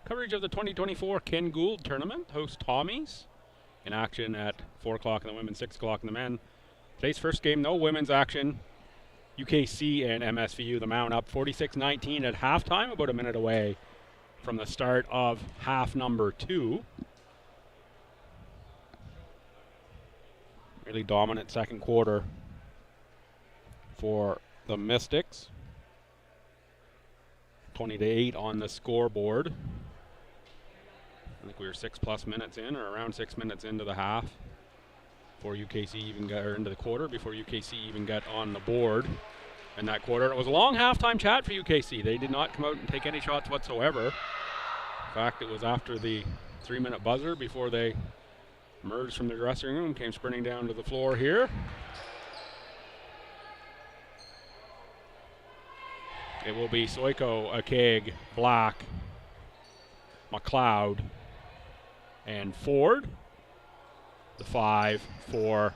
coverage of the 2024 Ken Gould Tournament. Host Tommies in action at 4 o'clock in the women, 6 o'clock in the men. Today's first game, no women's action. UKC and MSVU, the Mount up 46-19 at halftime, about a minute away from the start of half number 2. Really dominant second quarter for the Mystics. 20-8 on the scoreboard. I think we were 6+ minutes in, or around 6 minutes into the half, before UKC even got, or into the quarter, before UKC even got on the board in that quarter. It was a long halftime chat for UKC. They did not come out and take any shots whatsoever. In fact, it was after the 3-minute buzzer before they emerged from the dressing room, came sprinting down to the floor here. It will be Soiko, Akeg, Black, McLeod, and Ford. The 5 for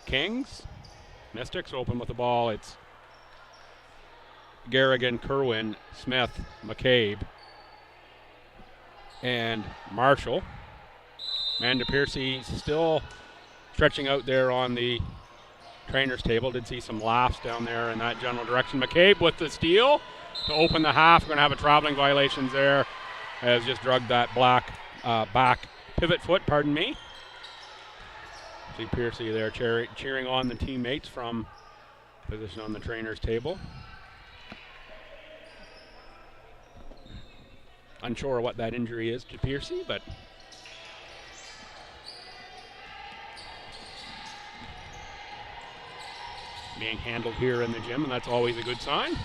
Kings. Mystics open with the ball. It's Garrigan, Kerwin, Smith, McCabe, and Marshall. Amanda Piercy still stretching out there on the trainer's table. Did see some laughs down there in that general direction. McCabe with the steal to open the half. We're going to have a traveling violations there. Has just drugged that Black back pivot foot, pardon me. See Piercy there cheering on the teammates from position on the trainer's table. Unsure what that injury is to Piercy, but being handled here in the gym, and that's always a good sign.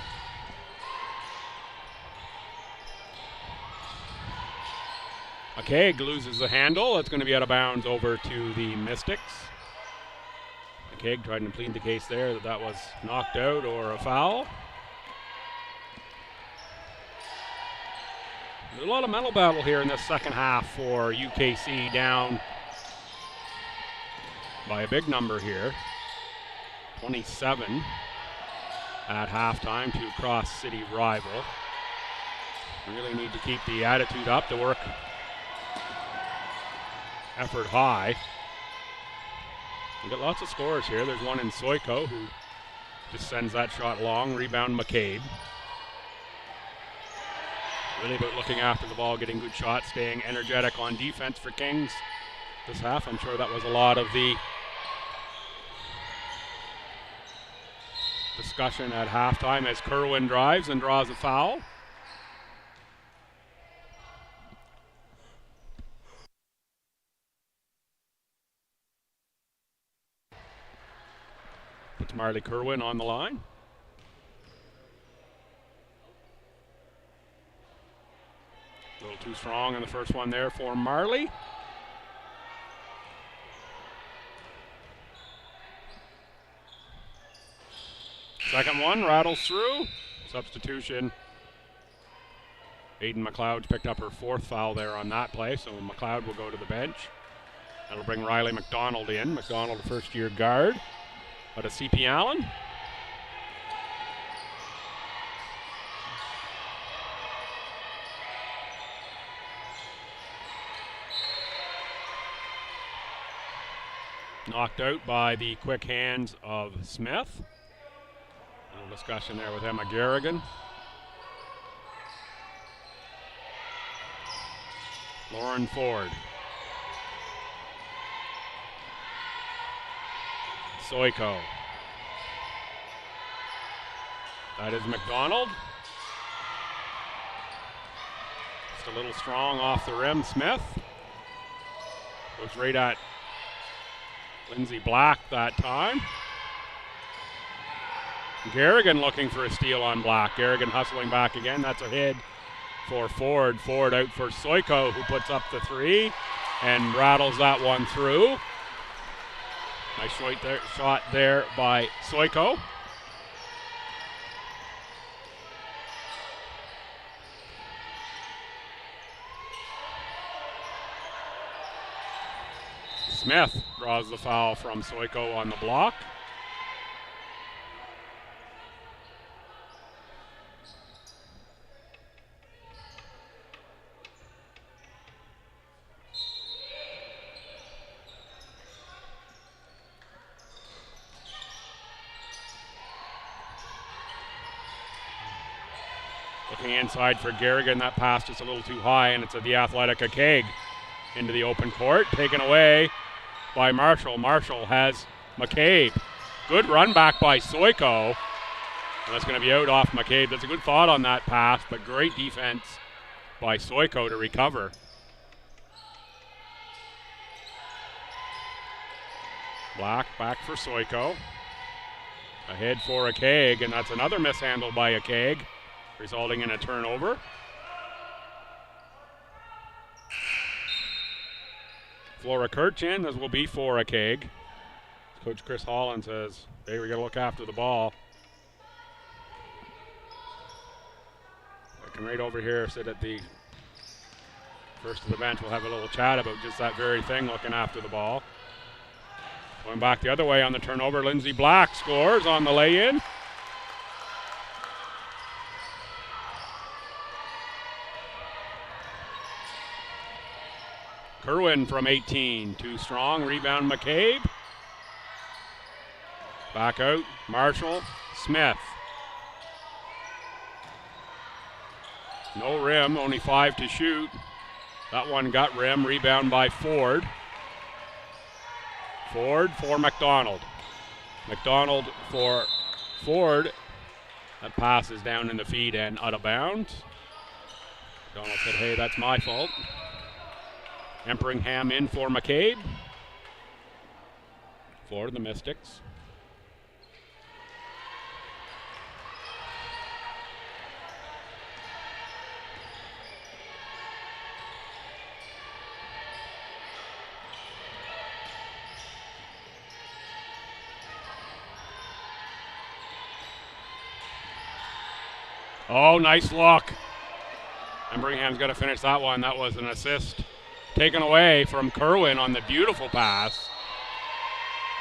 Okay, loses the handle. It's going to be out of bounds over to the Mystics. McCaig tried to plead the case there that was knocked out or a foul. There's a lot of mental battle here in this second half for UKC, down by a big number here. 27 at halftime to Cross City rival. We really need to keep the attitude up, the work effort high. We got lots of scores here. There's one in Soiko who just sends that shot long. Rebound McCabe. Really about looking after the ball, getting good shots, staying energetic on defense for Kings this half. I'm sure that was a lot of the discussion at halftime as Kerwin drives and draws a foul. Puts Marley Kerwin on the line. A little too strong on the first one there for Marley. Second one rattles through. Substitution. Aiden McLeod picked up her 4th foul there on that play, so McLeod will go to the bench. That'll bring Riley McDonald in. McDonald, a first-year guard out of CP Allen. Knocked out by the quick hands of Smith. A little discussion there with Emma Garrigan. Lauren Ford. Soiko. That is McDonald. Just a little strong off the rim. Smith goes right at Lindsay Black that time. Garrigan looking for a steal on Black. Garrigan hustling back again. That's a hit for Ford. Ford out for Soiko, who puts up the 3 and rattles that one through. Nice shot there by Soiko. Smith draws the foul from Soiko on the block. Looking inside for Garrigan. That pass just a little too high, and it's at the athletic Keg into the open court. Taken away by Marshall. Marshall has McCabe. Good run back by Soiko. And that's going to be out off McCabe. That's a good thought on that pass, but great defense by Soiko to recover. Black back for Soiko. Ahead for a Keg, and that's another mishandle by a Keg, resulting in a turnover. Flora Kirchin, this will be for a Keg. Coach Chris Holland says, hey, we got to look after the ball. I can right over here sit at the first of the bench. We'll have a little chat about just that very thing, looking after the ball. Going back the other way on the turnover, Lindsay Black scores on the lay-in. Kerwin from 18, too strong. Rebound McCabe. Back out, Marshall, Smith. No rim, only 5 to shoot. That one got rim, rebound by Ford. Ford for McDonald. McDonald for Ford. That pass is down in the feed and out of bounds. McDonald said, hey, that's my fault. Emperingham in for McCabe. For the Mystics. Oh, nice look. Emberingham's got to finish that one. That was an assist taken away from Kerwin on the beautiful pass.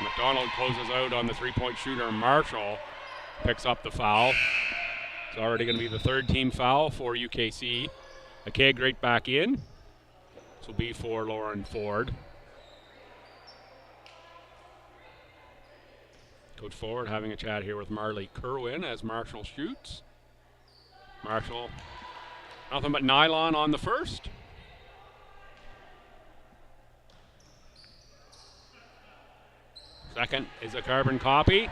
McDonald closes out on the three-point shooter. Marshall picks up the foul. It's already going to be the third team foul for UKC. A Keg right back in. This will be for Lauren Ford. Coach Ford having a chat here with Marley Kerwin as Marshall shoots. Marshall, nothing but nylon on the first. Second is a carbon copy.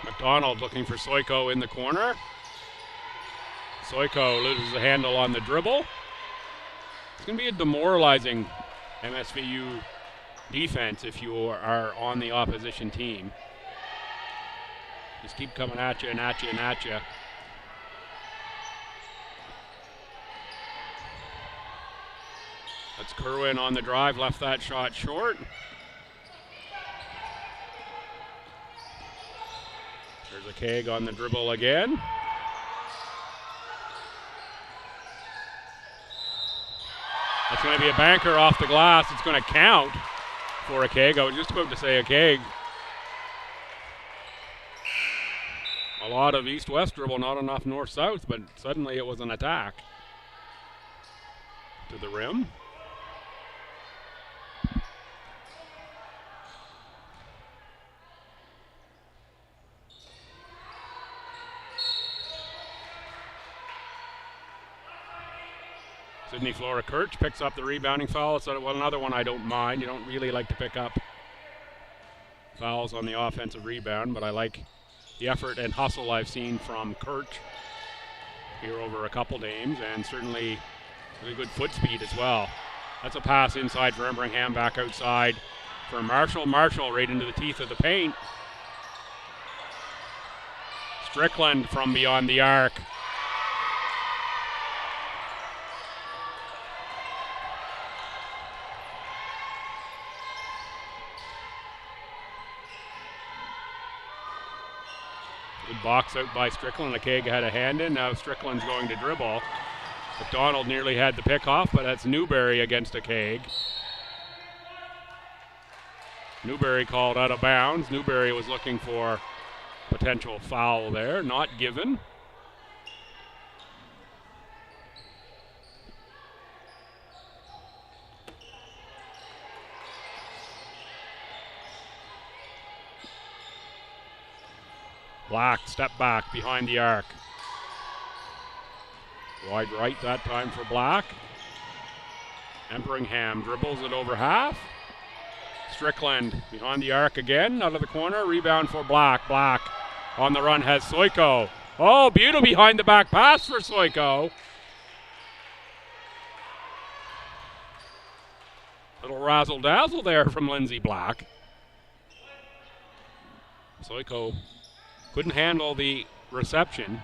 McDonald looking for Soiko in the corner. Soiko loses the handle on the dribble. It's going to be a demoralizing MSVU defense if you are on the opposition team. Just keep coming at you and at you and at you. That's Kerwin on the drive, left that shot short. There's a Keg on the dribble again. That's going to be a banker off the glass. It's going to count for a Keg. I was just about to say a Keg. A lot of east-west dribble, not enough north-south, but suddenly it was an attack. To the rim. Sydney Flora Kirch picks up the rebounding foul. It's another one I don't mind. You don't really like to pick up fouls on the offensive rebound, but I like the effort and hustle I've seen from Kirch here over a couple games, and certainly really good foot speed as well. That's a pass inside for Emberingham, back outside for Marshall. Marshall right into the teeth of the paint. Strickland from beyond the arc. Good box out by Strickland. The Keg had a hand in. Now Strickland's going to dribble. McDonald nearly had the pick off, but that's Newberry against a keg. Newberry called out of bounds. Newberry was looking for potential foul there, not given. Black, step back behind the arc. Wide right that time for Black. Emperingham dribbles it over half. Strickland behind the arc again, out of the corner. Rebound for Black. Black on the run has Soiko. Oh, beautiful behind the back pass for Soiko. Little razzle-dazzle there from Lindsay Black. Soiko couldn't handle the reception.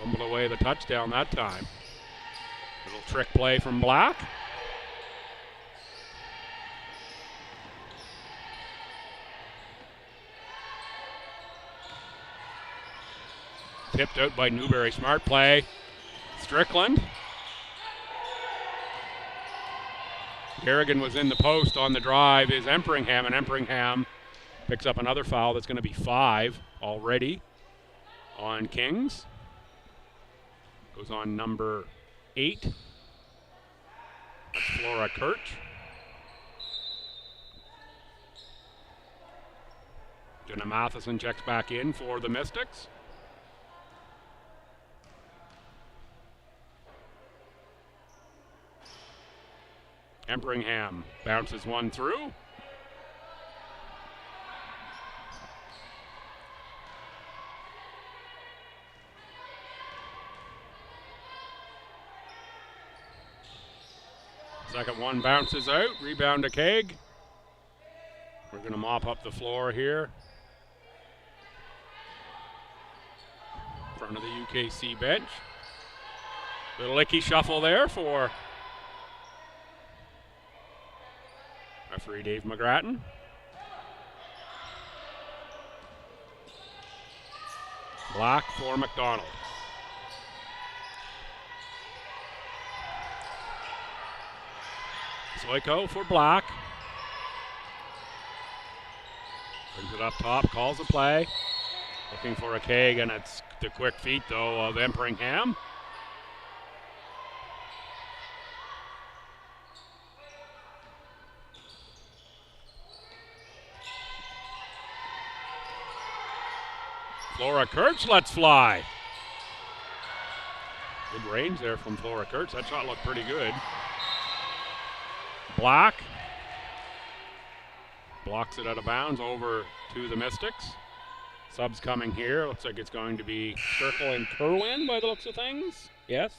Fumbled away the touchdown that time. Little trick play from Black. Tipped out by Newberry. Smart play. Strickland. Garrigan was in the post on the drive is Emperingham, and Emperingham picks up another foul. That's going to be 5 already on Kings. Goes on number 8. That's Flora Kirch. Jenna Matheson checks back in for the Mystics. Emperingham bounces one through. Second one bounces out. Rebound to Keg. We're going to mop up the floor here. In front of the UKC bench. Little licky shuffle there for referee Dave McGrattan. Black for McDonald. Soiko for Black. Brings it up top, calls a play. Looking for a keg, and it's the quick feet, though, of Emperingham. Flora Kurtz lets fly. Good range there from Flora Kurtz. That shot looked pretty good. Black blocks it out of bounds over to the Mystics. Subs coming here. Looks like it's going to be Circle and Kerwin by the looks of things. Yes.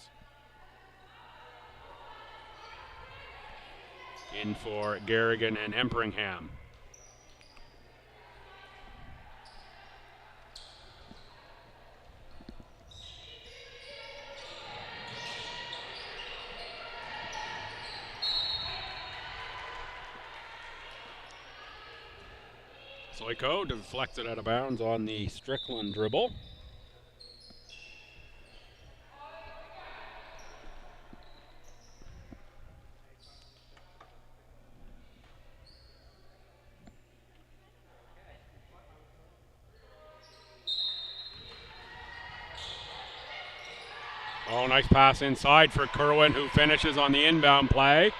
In for Garrigan and Emperingham. Soiko deflects it out of bounds on the Strickland dribble. Oh, nice pass inside for Kerwin, who finishes on the inbound play.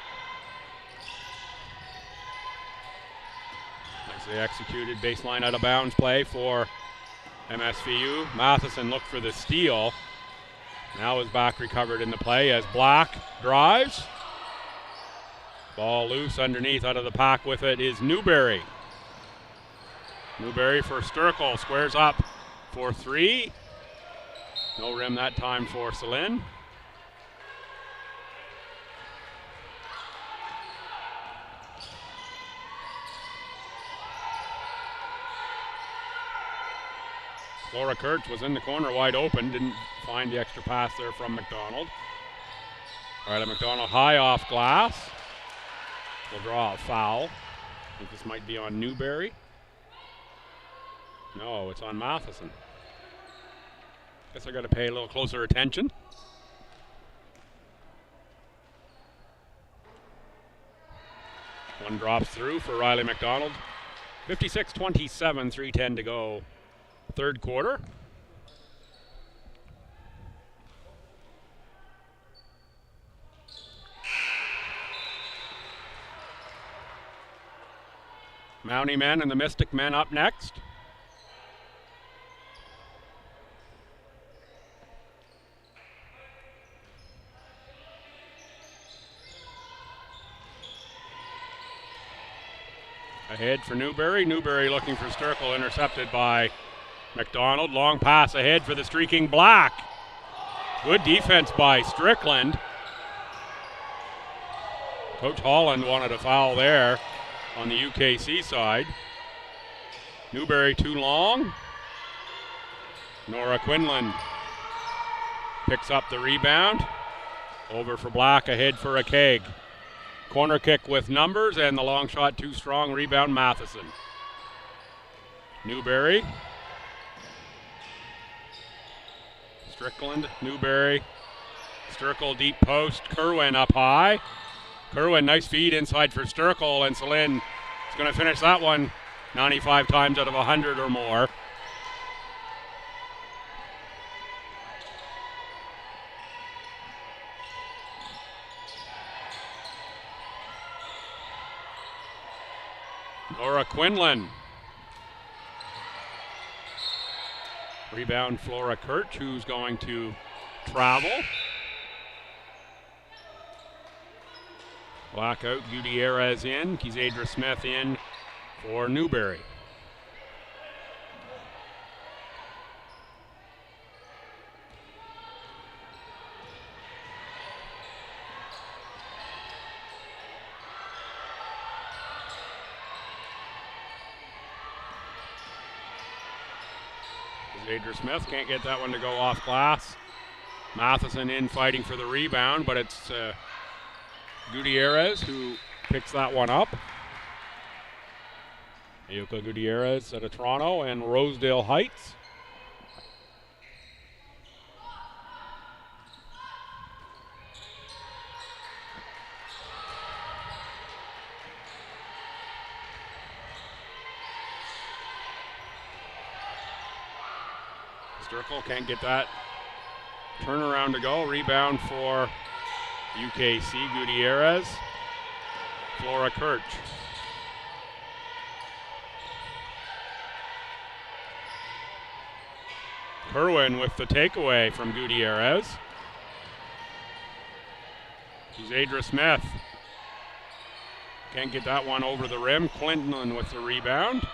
Nicely executed baseline out of bounds play for MSVU. Matheson looked for the steal. Now his back recovered in the play as Black drives. Ball loose underneath, out of the pack with it is Newberry. Newberry for Sturkle, squares up for 3. No rim that time for Celine. Flora Kurtz was in the corner wide open, didn't find the extra pass there from McDonald. Riley McDonald high off glass. Will draw a foul. I think this might be on Newberry. No, it's on Matheson. Guess I got to pay a little closer attention. One drops through for Riley McDonald. 56-27, 3:10 to go. Third quarter. Mountie men and the Mystic men up next. Ahead for Newberry. Newberry looking for Sturkle, intercepted by McDonald. Long pass ahead for the streaking Black. Good defense by Strickland. Coach Holland wanted a foul there on the UKC side. Newberry too long. Nora Quinlan picks up the rebound. Over for Black, ahead for a keg. Corner kick with numbers, and the long shot too strong. Rebound Matheson. Newberry. Strickland, Newberry. Sturkle deep post. Kerwin up high. Kerwin, nice feed inside for Sturkle, and Celine is going to finish that one 95 times out of 100 or more. Laura Quinlan. Rebound Flora Kirch, who's going to travel. Black out, Gutierrez in, Kizadra Smith in for Newberry. Kizadra Smith can't get that one to go off glass. Matheson in fighting for the rebound, but it's Gutierrez who picks that one up. Ayuka Gutierrez out of Toronto and Rosedale Heights. Sturkle can't get that turnaround to go. Rebound for UKC, Gutierrez. Flora Kirch. Kerwin with the takeaway from Gutierrez. Kizadra Smith. Can't get that one over the rim. Clinton with the rebound.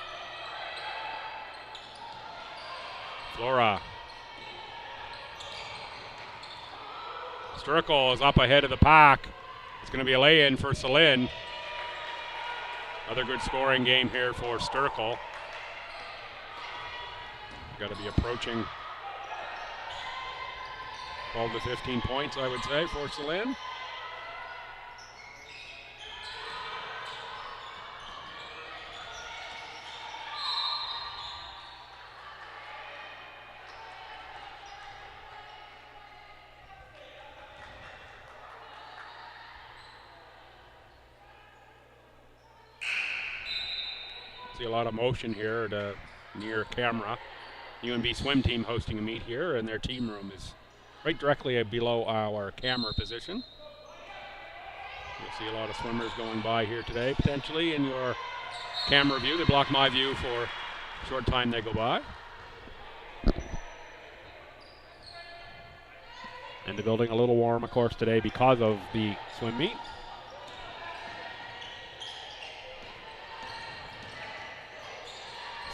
Flora. Sturkle is up ahead of the pack. It's going to be a lay-in for Celine. Another good scoring game here for Sturkle. Got to be approaching 12 to 15 points, I would say, for Celine. See a lot of motion here at a near camera. UNB swim team hosting a meet here, and their team room is right directly below our camera position. You'll see a lot of swimmers going by here today, potentially in your camera view. They block my view for a short time they go by. And the building a little warm, of course, today because of the swim meet.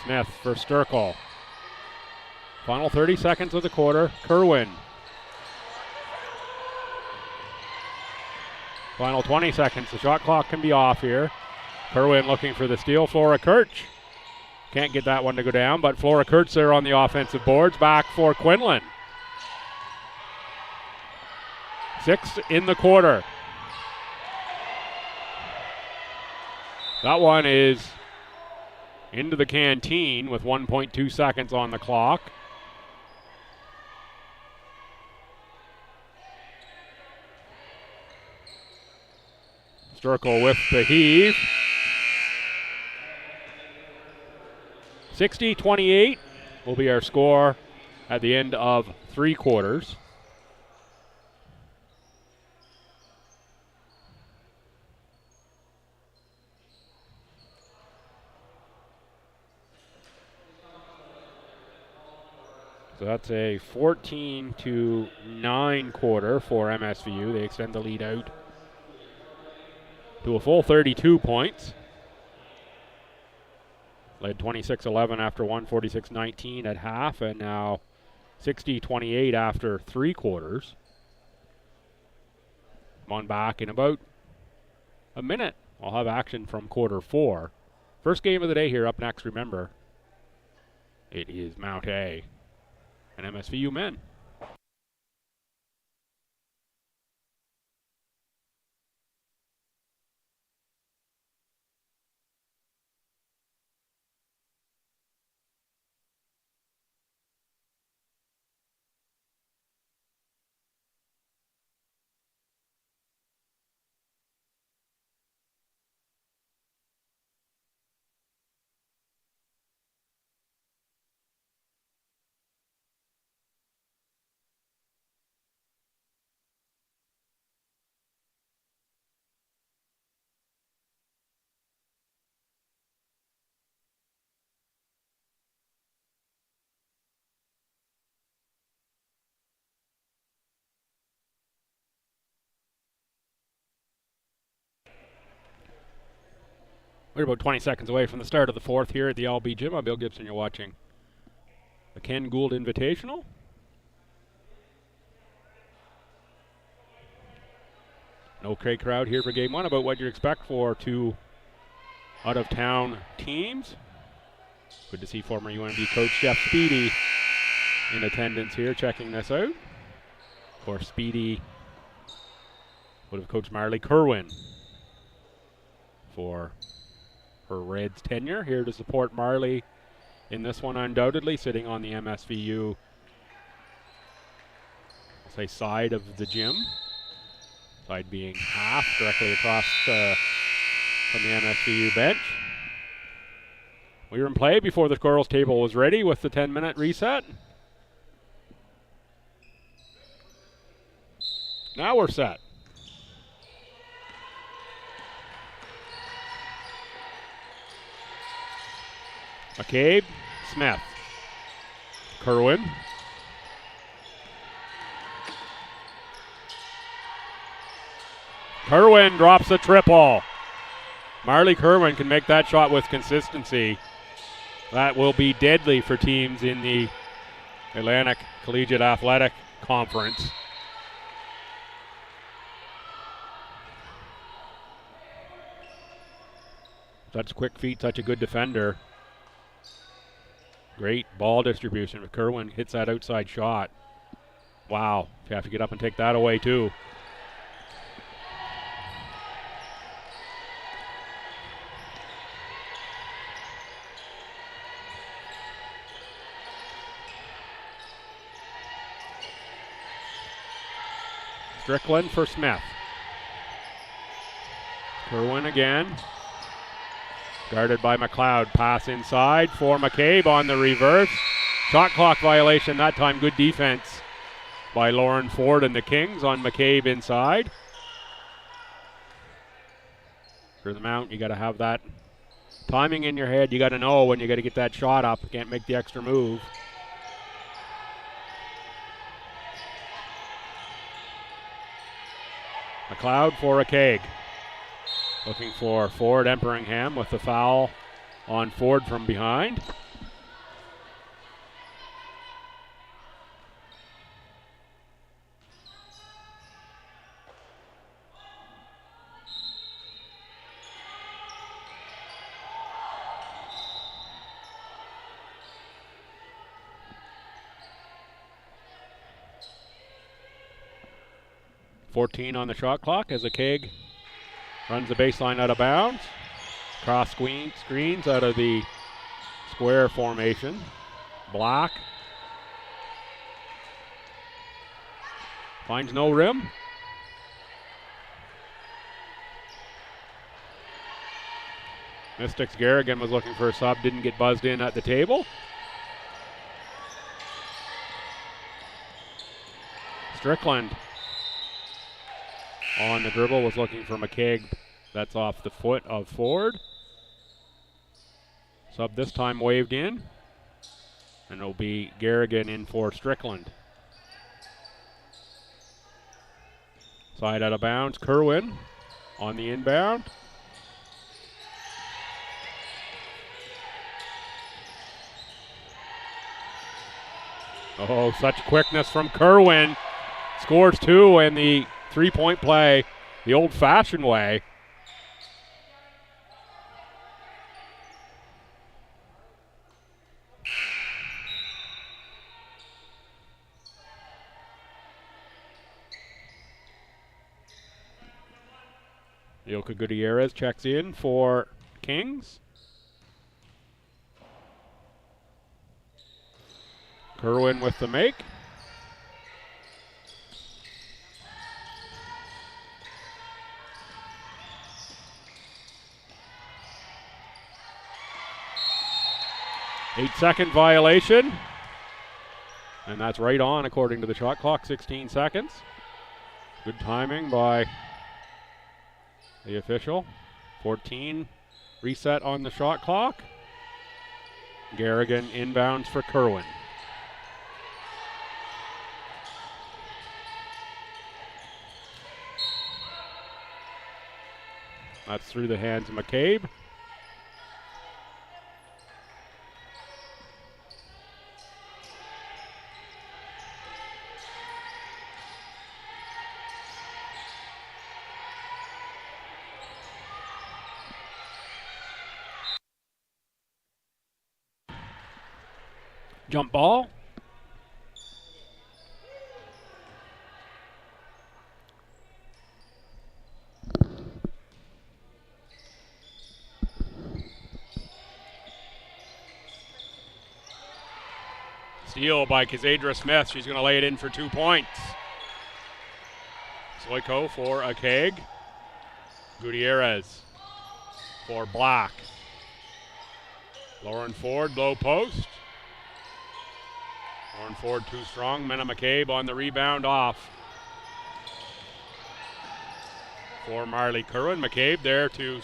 Smith for Sturkle. Final 30 seconds of the quarter. Kerwin. Final 20 seconds. The shot clock can be off here. Kerwin looking for the steal. Flora Kirch. Can't get that one to go down, but Flora Kirch there on the offensive boards. Back for Quinlan. 6 in the quarter. That one is into the canteen with 1.2 seconds on the clock. circle with the heave. 60-28 will be our score at the end of 3 quarters. So that's a 14-9 quarter for MSVU. They extend the lead out to a full 32 points. Led 26-11 after 146-19 at half, and now 60-28 after 3 quarters. Come on back in about a minute. I'll have action from quarter 4. First game of the day here up next, remember. It is Mount A and MSVU men. We're about 20 seconds away from the start of the 4th here at the LB Gym. I'm Bill Gibson. You're watching the Ken Gould Invitational. No great crowd here for game 1. About what you expect for 2 out-of-town teams. Good to see former UNB coach Jeff Speedy in attendance here checking this out. Of course, Speedy would have coached Marley Kerwin for her Reds tenure. Here to support Marley in this one, undoubtedly, sitting on the MSVU, I'll say, side of the gym. Side being half, directly across from the MSVU bench. We were in play before the scoreless table was ready with the 10-minute reset. Now we're set. McCabe, Smith, Kerwin. Kerwin drops a triple. Marley Kerwin can make that shot with consistency. That will be deadly for teams in the Atlantic Collegiate Athletic Conference. Such quick feet, such a good defender. Great ball distribution. If Kerwin hits that outside shot, wow, you have to get up and take that away too. Strickland for Smith. Kerwin again. Guarded by McLeod. Pass inside for McCabe on the reverse. Shot clock violation that time. Good defense by Lauren Ford and the Kings on McCabe inside. For the Mount, you got to have that timing in your head. You got to know when you got to get that shot up. You can't make the extra move. McLeod for a keg. Looking for Ford Emperingham with the foul on Ford from behind. .14 on the shot clock as a keg runs the baseline out of bounds. Cross screens out of the square formation. Black. Finds no rim. Mystics Garrigan was looking for a sub, didn't get buzzed in at the table. Strickland on the dribble was looking for McCaig. That's off the foot of Ford. Sub this time waved in, and it'll be Garrigan in for Strickland. Side out of bounds, Kerwin on the inbound. Oh, such quickness from Kerwin. Scores two in the three-point play, the old-fashioned way. Ilka Gutierrez checks in for Kings. Kerwin with the make. Eight-second violation. And that's right on according to the shot clock, 16 seconds. Good timing by the official. 14 reset on the shot clock. Garrigan inbounds for Kerwin. That's through the hands of McCabe. Jump ball. Steal by Kazadra Smith. She's going to lay it in for 2 points. Soiko for a keg. Gutierrez for Black. Lauren Ford, low post. Lauren Ford too strong. Mena McCabe on the rebound off. For Marley Kerwin. McCabe there to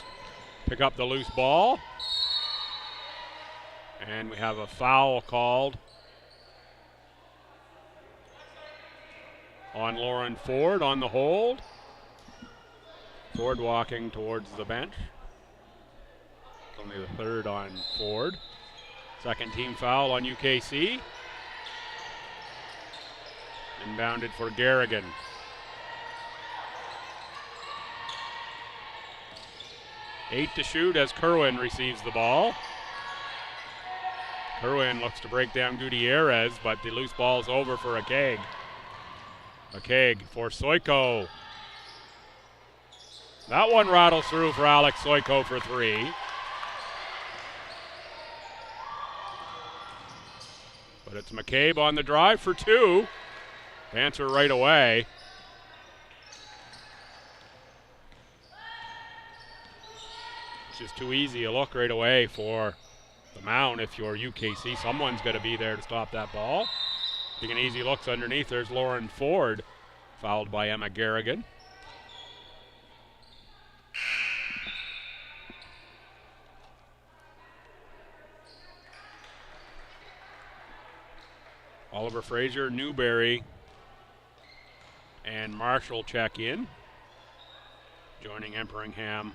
pick up the loose ball. And we have a foul called on Lauren Ford on the hold. Ford walking towards the bench. It's only the third on Ford. Second team foul on UKC. Inbounded for Garrigan. Eight to shoot as Kerwin receives the ball. Kerwin looks to break down Gutierrez, but the loose ball is over for a keg. A keg for Soiko. That one rattles through for Alex Soiko for three. But it's McCabe on the drive for two. Answer right away. It's just too easy a look right away for the Mound if you're UKC. Someone's got to be there to stop that ball. Taking easy looks underneath. There's Lauren Ford, fouled by Emma Garrigan. Oliver Fraser, Newberry, and Marshall check in, joining Emperingham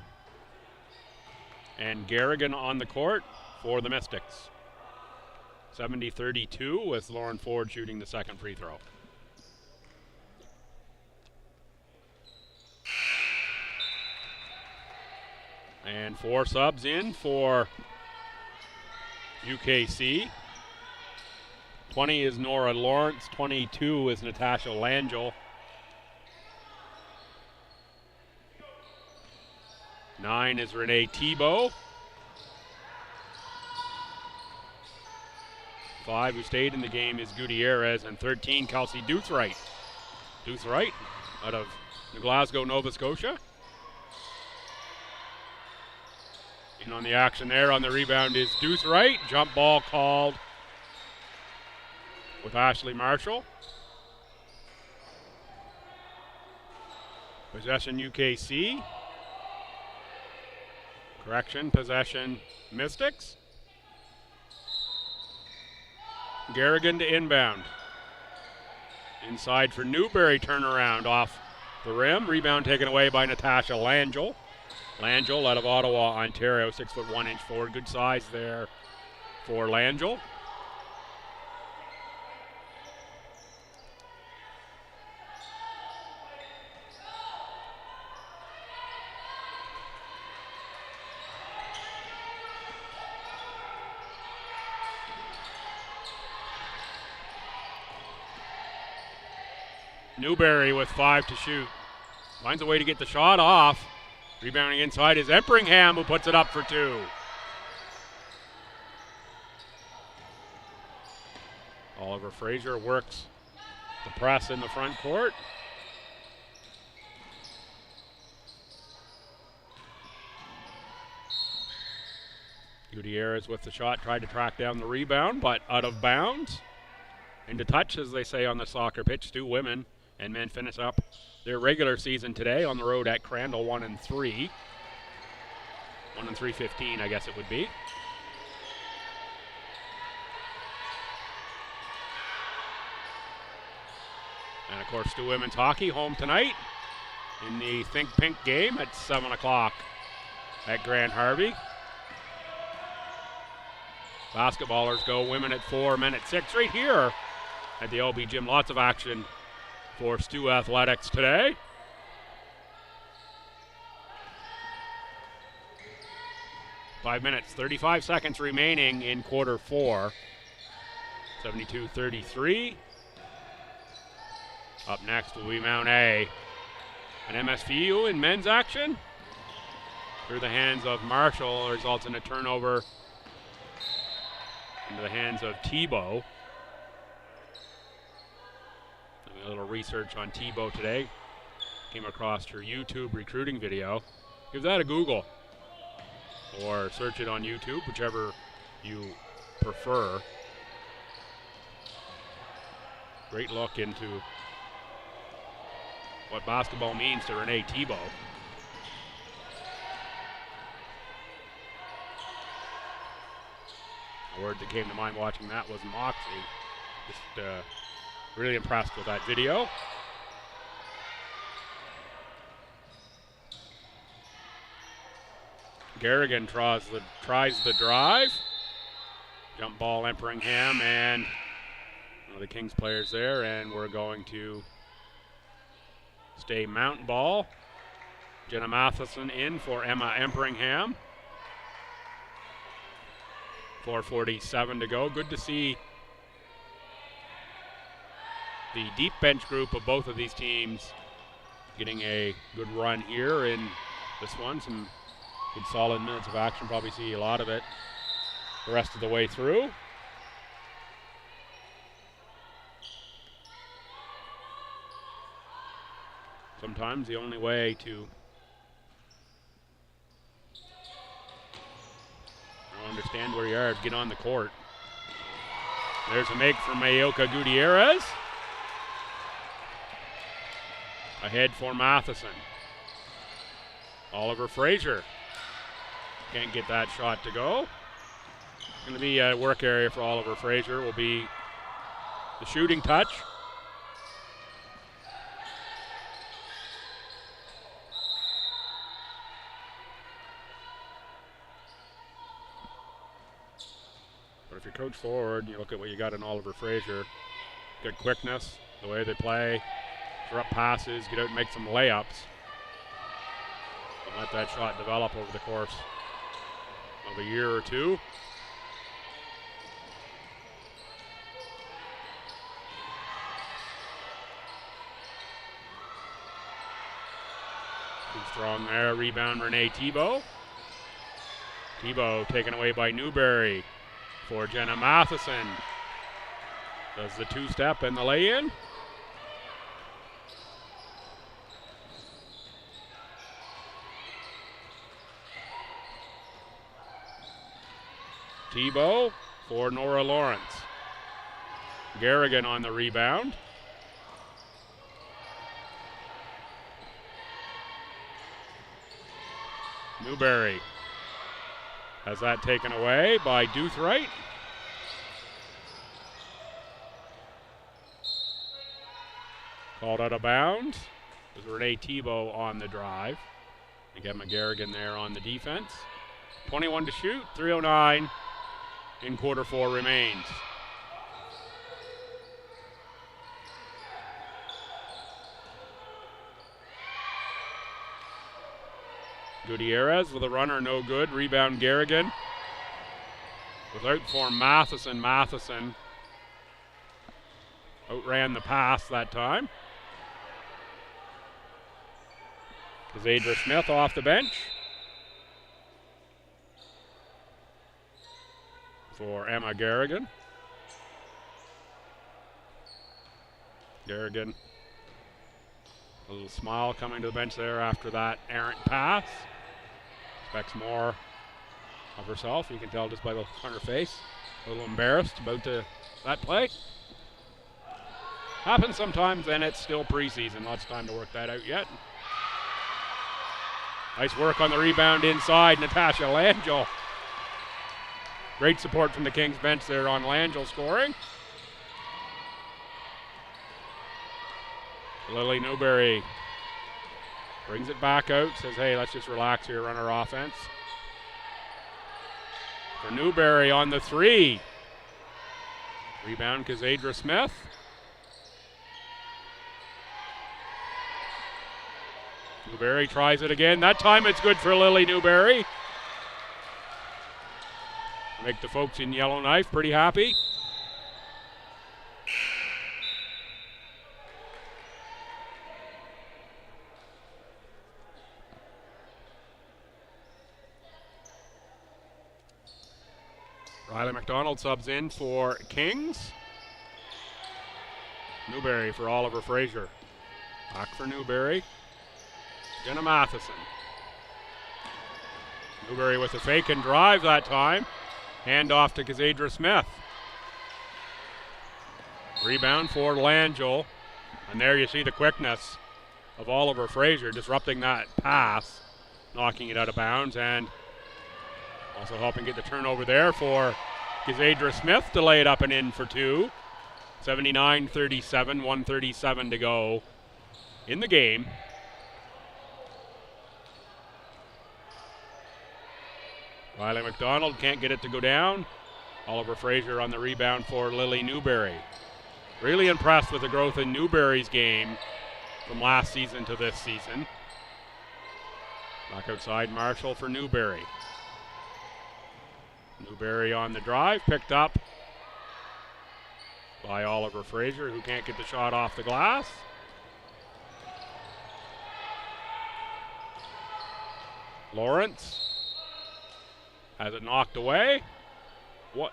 and Garrigan on the court for the Mystics. 70-32 with Lauren Ford shooting the second free throw. And four subs in for UKC. 20 is Nora Lawrence, 22 is Natasha Langell. 9 is Renee Tebow. 5 who stayed in the game is Gutierrez, and 13 Kelsey Doothright. Doothright out of Glasgow, Nova Scotia. And on the action there, on the rebound is Deuce Wright. Jump ball called with Ashley Marshall. Possession UKC. Correction, possession Mystics. Garrigan to inbound. Inside for Newberry, turnaround off the rim. Rebound taken away by Natasha Langell. Langell out of Ottawa, Ontario, 6'1" forward. Good size there for Langell. Newberry with 5 to shoot. Finds a way to get the shot off. Rebounding inside is Empringham, who puts it up for 2. Oliver Fraser works the press in the front court. Gutierrez with the shot, tried to track down the rebound, but out of bounds. Into touch, as they say on the soccer pitch. 2 women and men finish up their regular season today on the road at Crandall, 1-3. 1-3-15, I guess it would be. And of course, 2 women's hockey home tonight in the Think Pink game at 7 o'clock at Grand Harvey. Basketballers go women at 4, men at 6 right here at the LB Gym. Lots of action for Stu Athletics today. Five minutes, 35 seconds remaining in quarter 4. 72-33. Up next will be Mount A. An MSVU in men's action. Through the hands of Marshall, results in a turnover into the hands of Tebow. Doing a little research on Tebow today. Came across her YouTube recruiting video. Give that a Google or search it on YouTube, whichever you prefer. Great look into what basketball means to Renee Tebow. The word that came to mind watching that was moxie. Just really impressed with that video. Garrigan tries the drive. Jump ball, Empringham, and one of the Kings players there, and we're going to stay Mount ball. Jenna Matheson in for Emma Empringham. 4:47 to go. Good to see the deep bench group of both of these teams getting a good run here in this one. Some good solid minutes of action. Probably see a lot of it the rest of the way through. Sometimes the only way to understand where you are is get on the court. There's a make from Mayoka Gutierrez. Ahead for Matheson. Oliver Fraser can't get that shot to go. Going to be a work area for Oliver Fraser. Will be the shooting touch. But if you coach forward, you look at what you got in Oliver Fraser. Good quickness, the way they play, drop passes, get out and make some layups. And let that shot develop over the course of a year or two. Too strong there. Rebound, Renee Tebow. Tebow taken away by Newberry for Jenna Matheson. Does the two-step and the lay-in. Tebow for Nora Lawrence. Garrigan on the rebound. Newberry has that taken away by Doothright. Called out of bounds. There's Renee Tebow on the drive. Again, McGarrigan there on the defense. 21 to shoot, 3:09 in quarter 4 remains. Gutierrez with a runner, no good. Rebound Garrigan. Without for Matheson. Matheson outran the pass that time. Zadra Smith off the bench for Emma Garrigan. Garrigan, a little smile coming to the bench there after that errant pass. Expects more of herself. You can tell just by the look on her face. A little embarrassed about that play. Happens sometimes, and it's still preseason. Lots of time to work that out yet. Nice work on the rebound inside, Natasha Langell. Great support from the Kings bench there on Langell scoring. Lily Newberry brings it back out, says, hey, let's just relax here, run our offense. For Newberry on the 3. Rebound, Kazadra Smith. Newberry tries it again. That time it's good for Lily Newberry. Make the folks in Yellowknife pretty happy. Riley McDonald subs in for Kings. Newberry for Oliver Fraser. Back for Newberry. Jenna Matheson. Newberry with a fake and drive that time. Hand off to Kazadra Smith. Rebound for Langell. And there you see the quickness of Oliver Fraser disrupting that pass, knocking it out of bounds, and also helping get the turnover there for Kazadra Smith to lay it up and in for 2. 79-37, 1:37 to go in the game. Riley McDonald can't get it to go down. Oliver Fraser on the rebound for Lily Newberry. Really impressed with the growth in Newberry's game from last season to this season. Back outside Marshall for Newberry. Newberry on the drive, picked up by Oliver Fraser, who can't get the shot off the glass. Lawrence has it knocked away.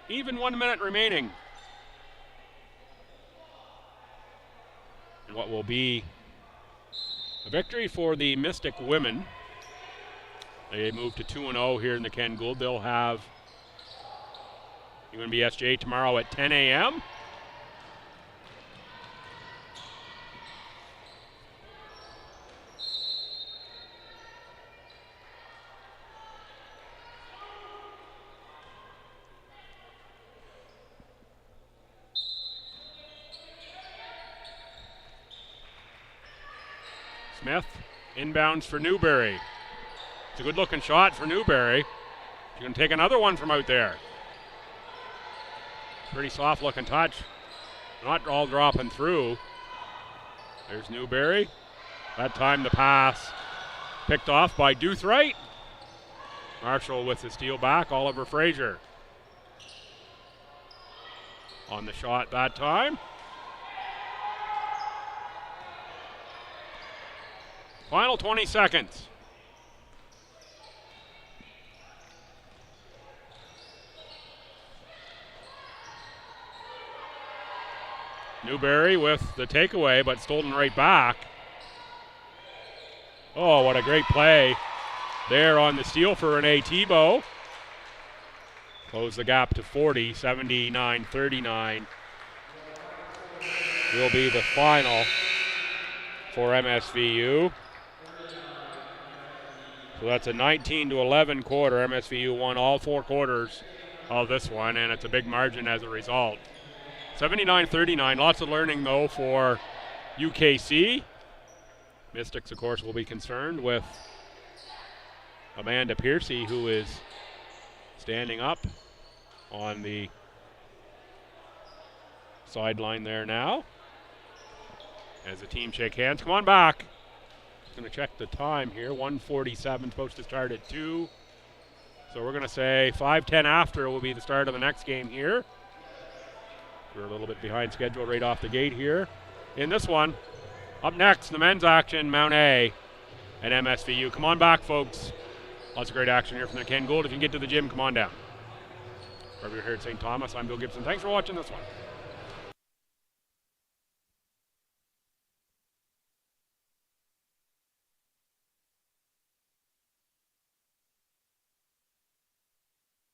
Even 1 minute remaining. And what will be a victory for the Mystic women. They move to 2-0 here in the Ken Gould. They'll have UNBSJ tomorrow at 10 a.m. Smith inbounds for Newberry. It's a good looking shot for Newberry. She's going to take another one from out there. Pretty soft looking touch. Not all dropping through. There's Newberry. That time the pass picked off by Doothright. Marshall with the steal back. Oliver Fraser on the shot that time. Final 20 seconds. Newberry with the takeaway, but stolen right back. Oh, what a great play there on the steal for Renee Tebow. Close the gap to 40, 79-39. Will be the final for MSVU. So that's a 19-11 quarter. MSVU won all 4 quarters of this one, and it's a big margin as a result. 79-39, lots of learning though for UKC. Mystics, of course, will be concerned with Amanda Piercy, who is standing up on the sideline there now as the team shake hands. Come on back. Going to check the time here. 1:47, supposed to start at 2. So we're going to say 5:10 after will be the start of the next game here. We're a little bit behind schedule right off the gate here in this one. Up next, the men's action, Mount A and MSVU. Come on back, folks. Lots of great action here from the Ken Gould. If you can get to the gym, come on down. We're here at St. Thomas. I'm Bill Gibson. Thanks for watching this one.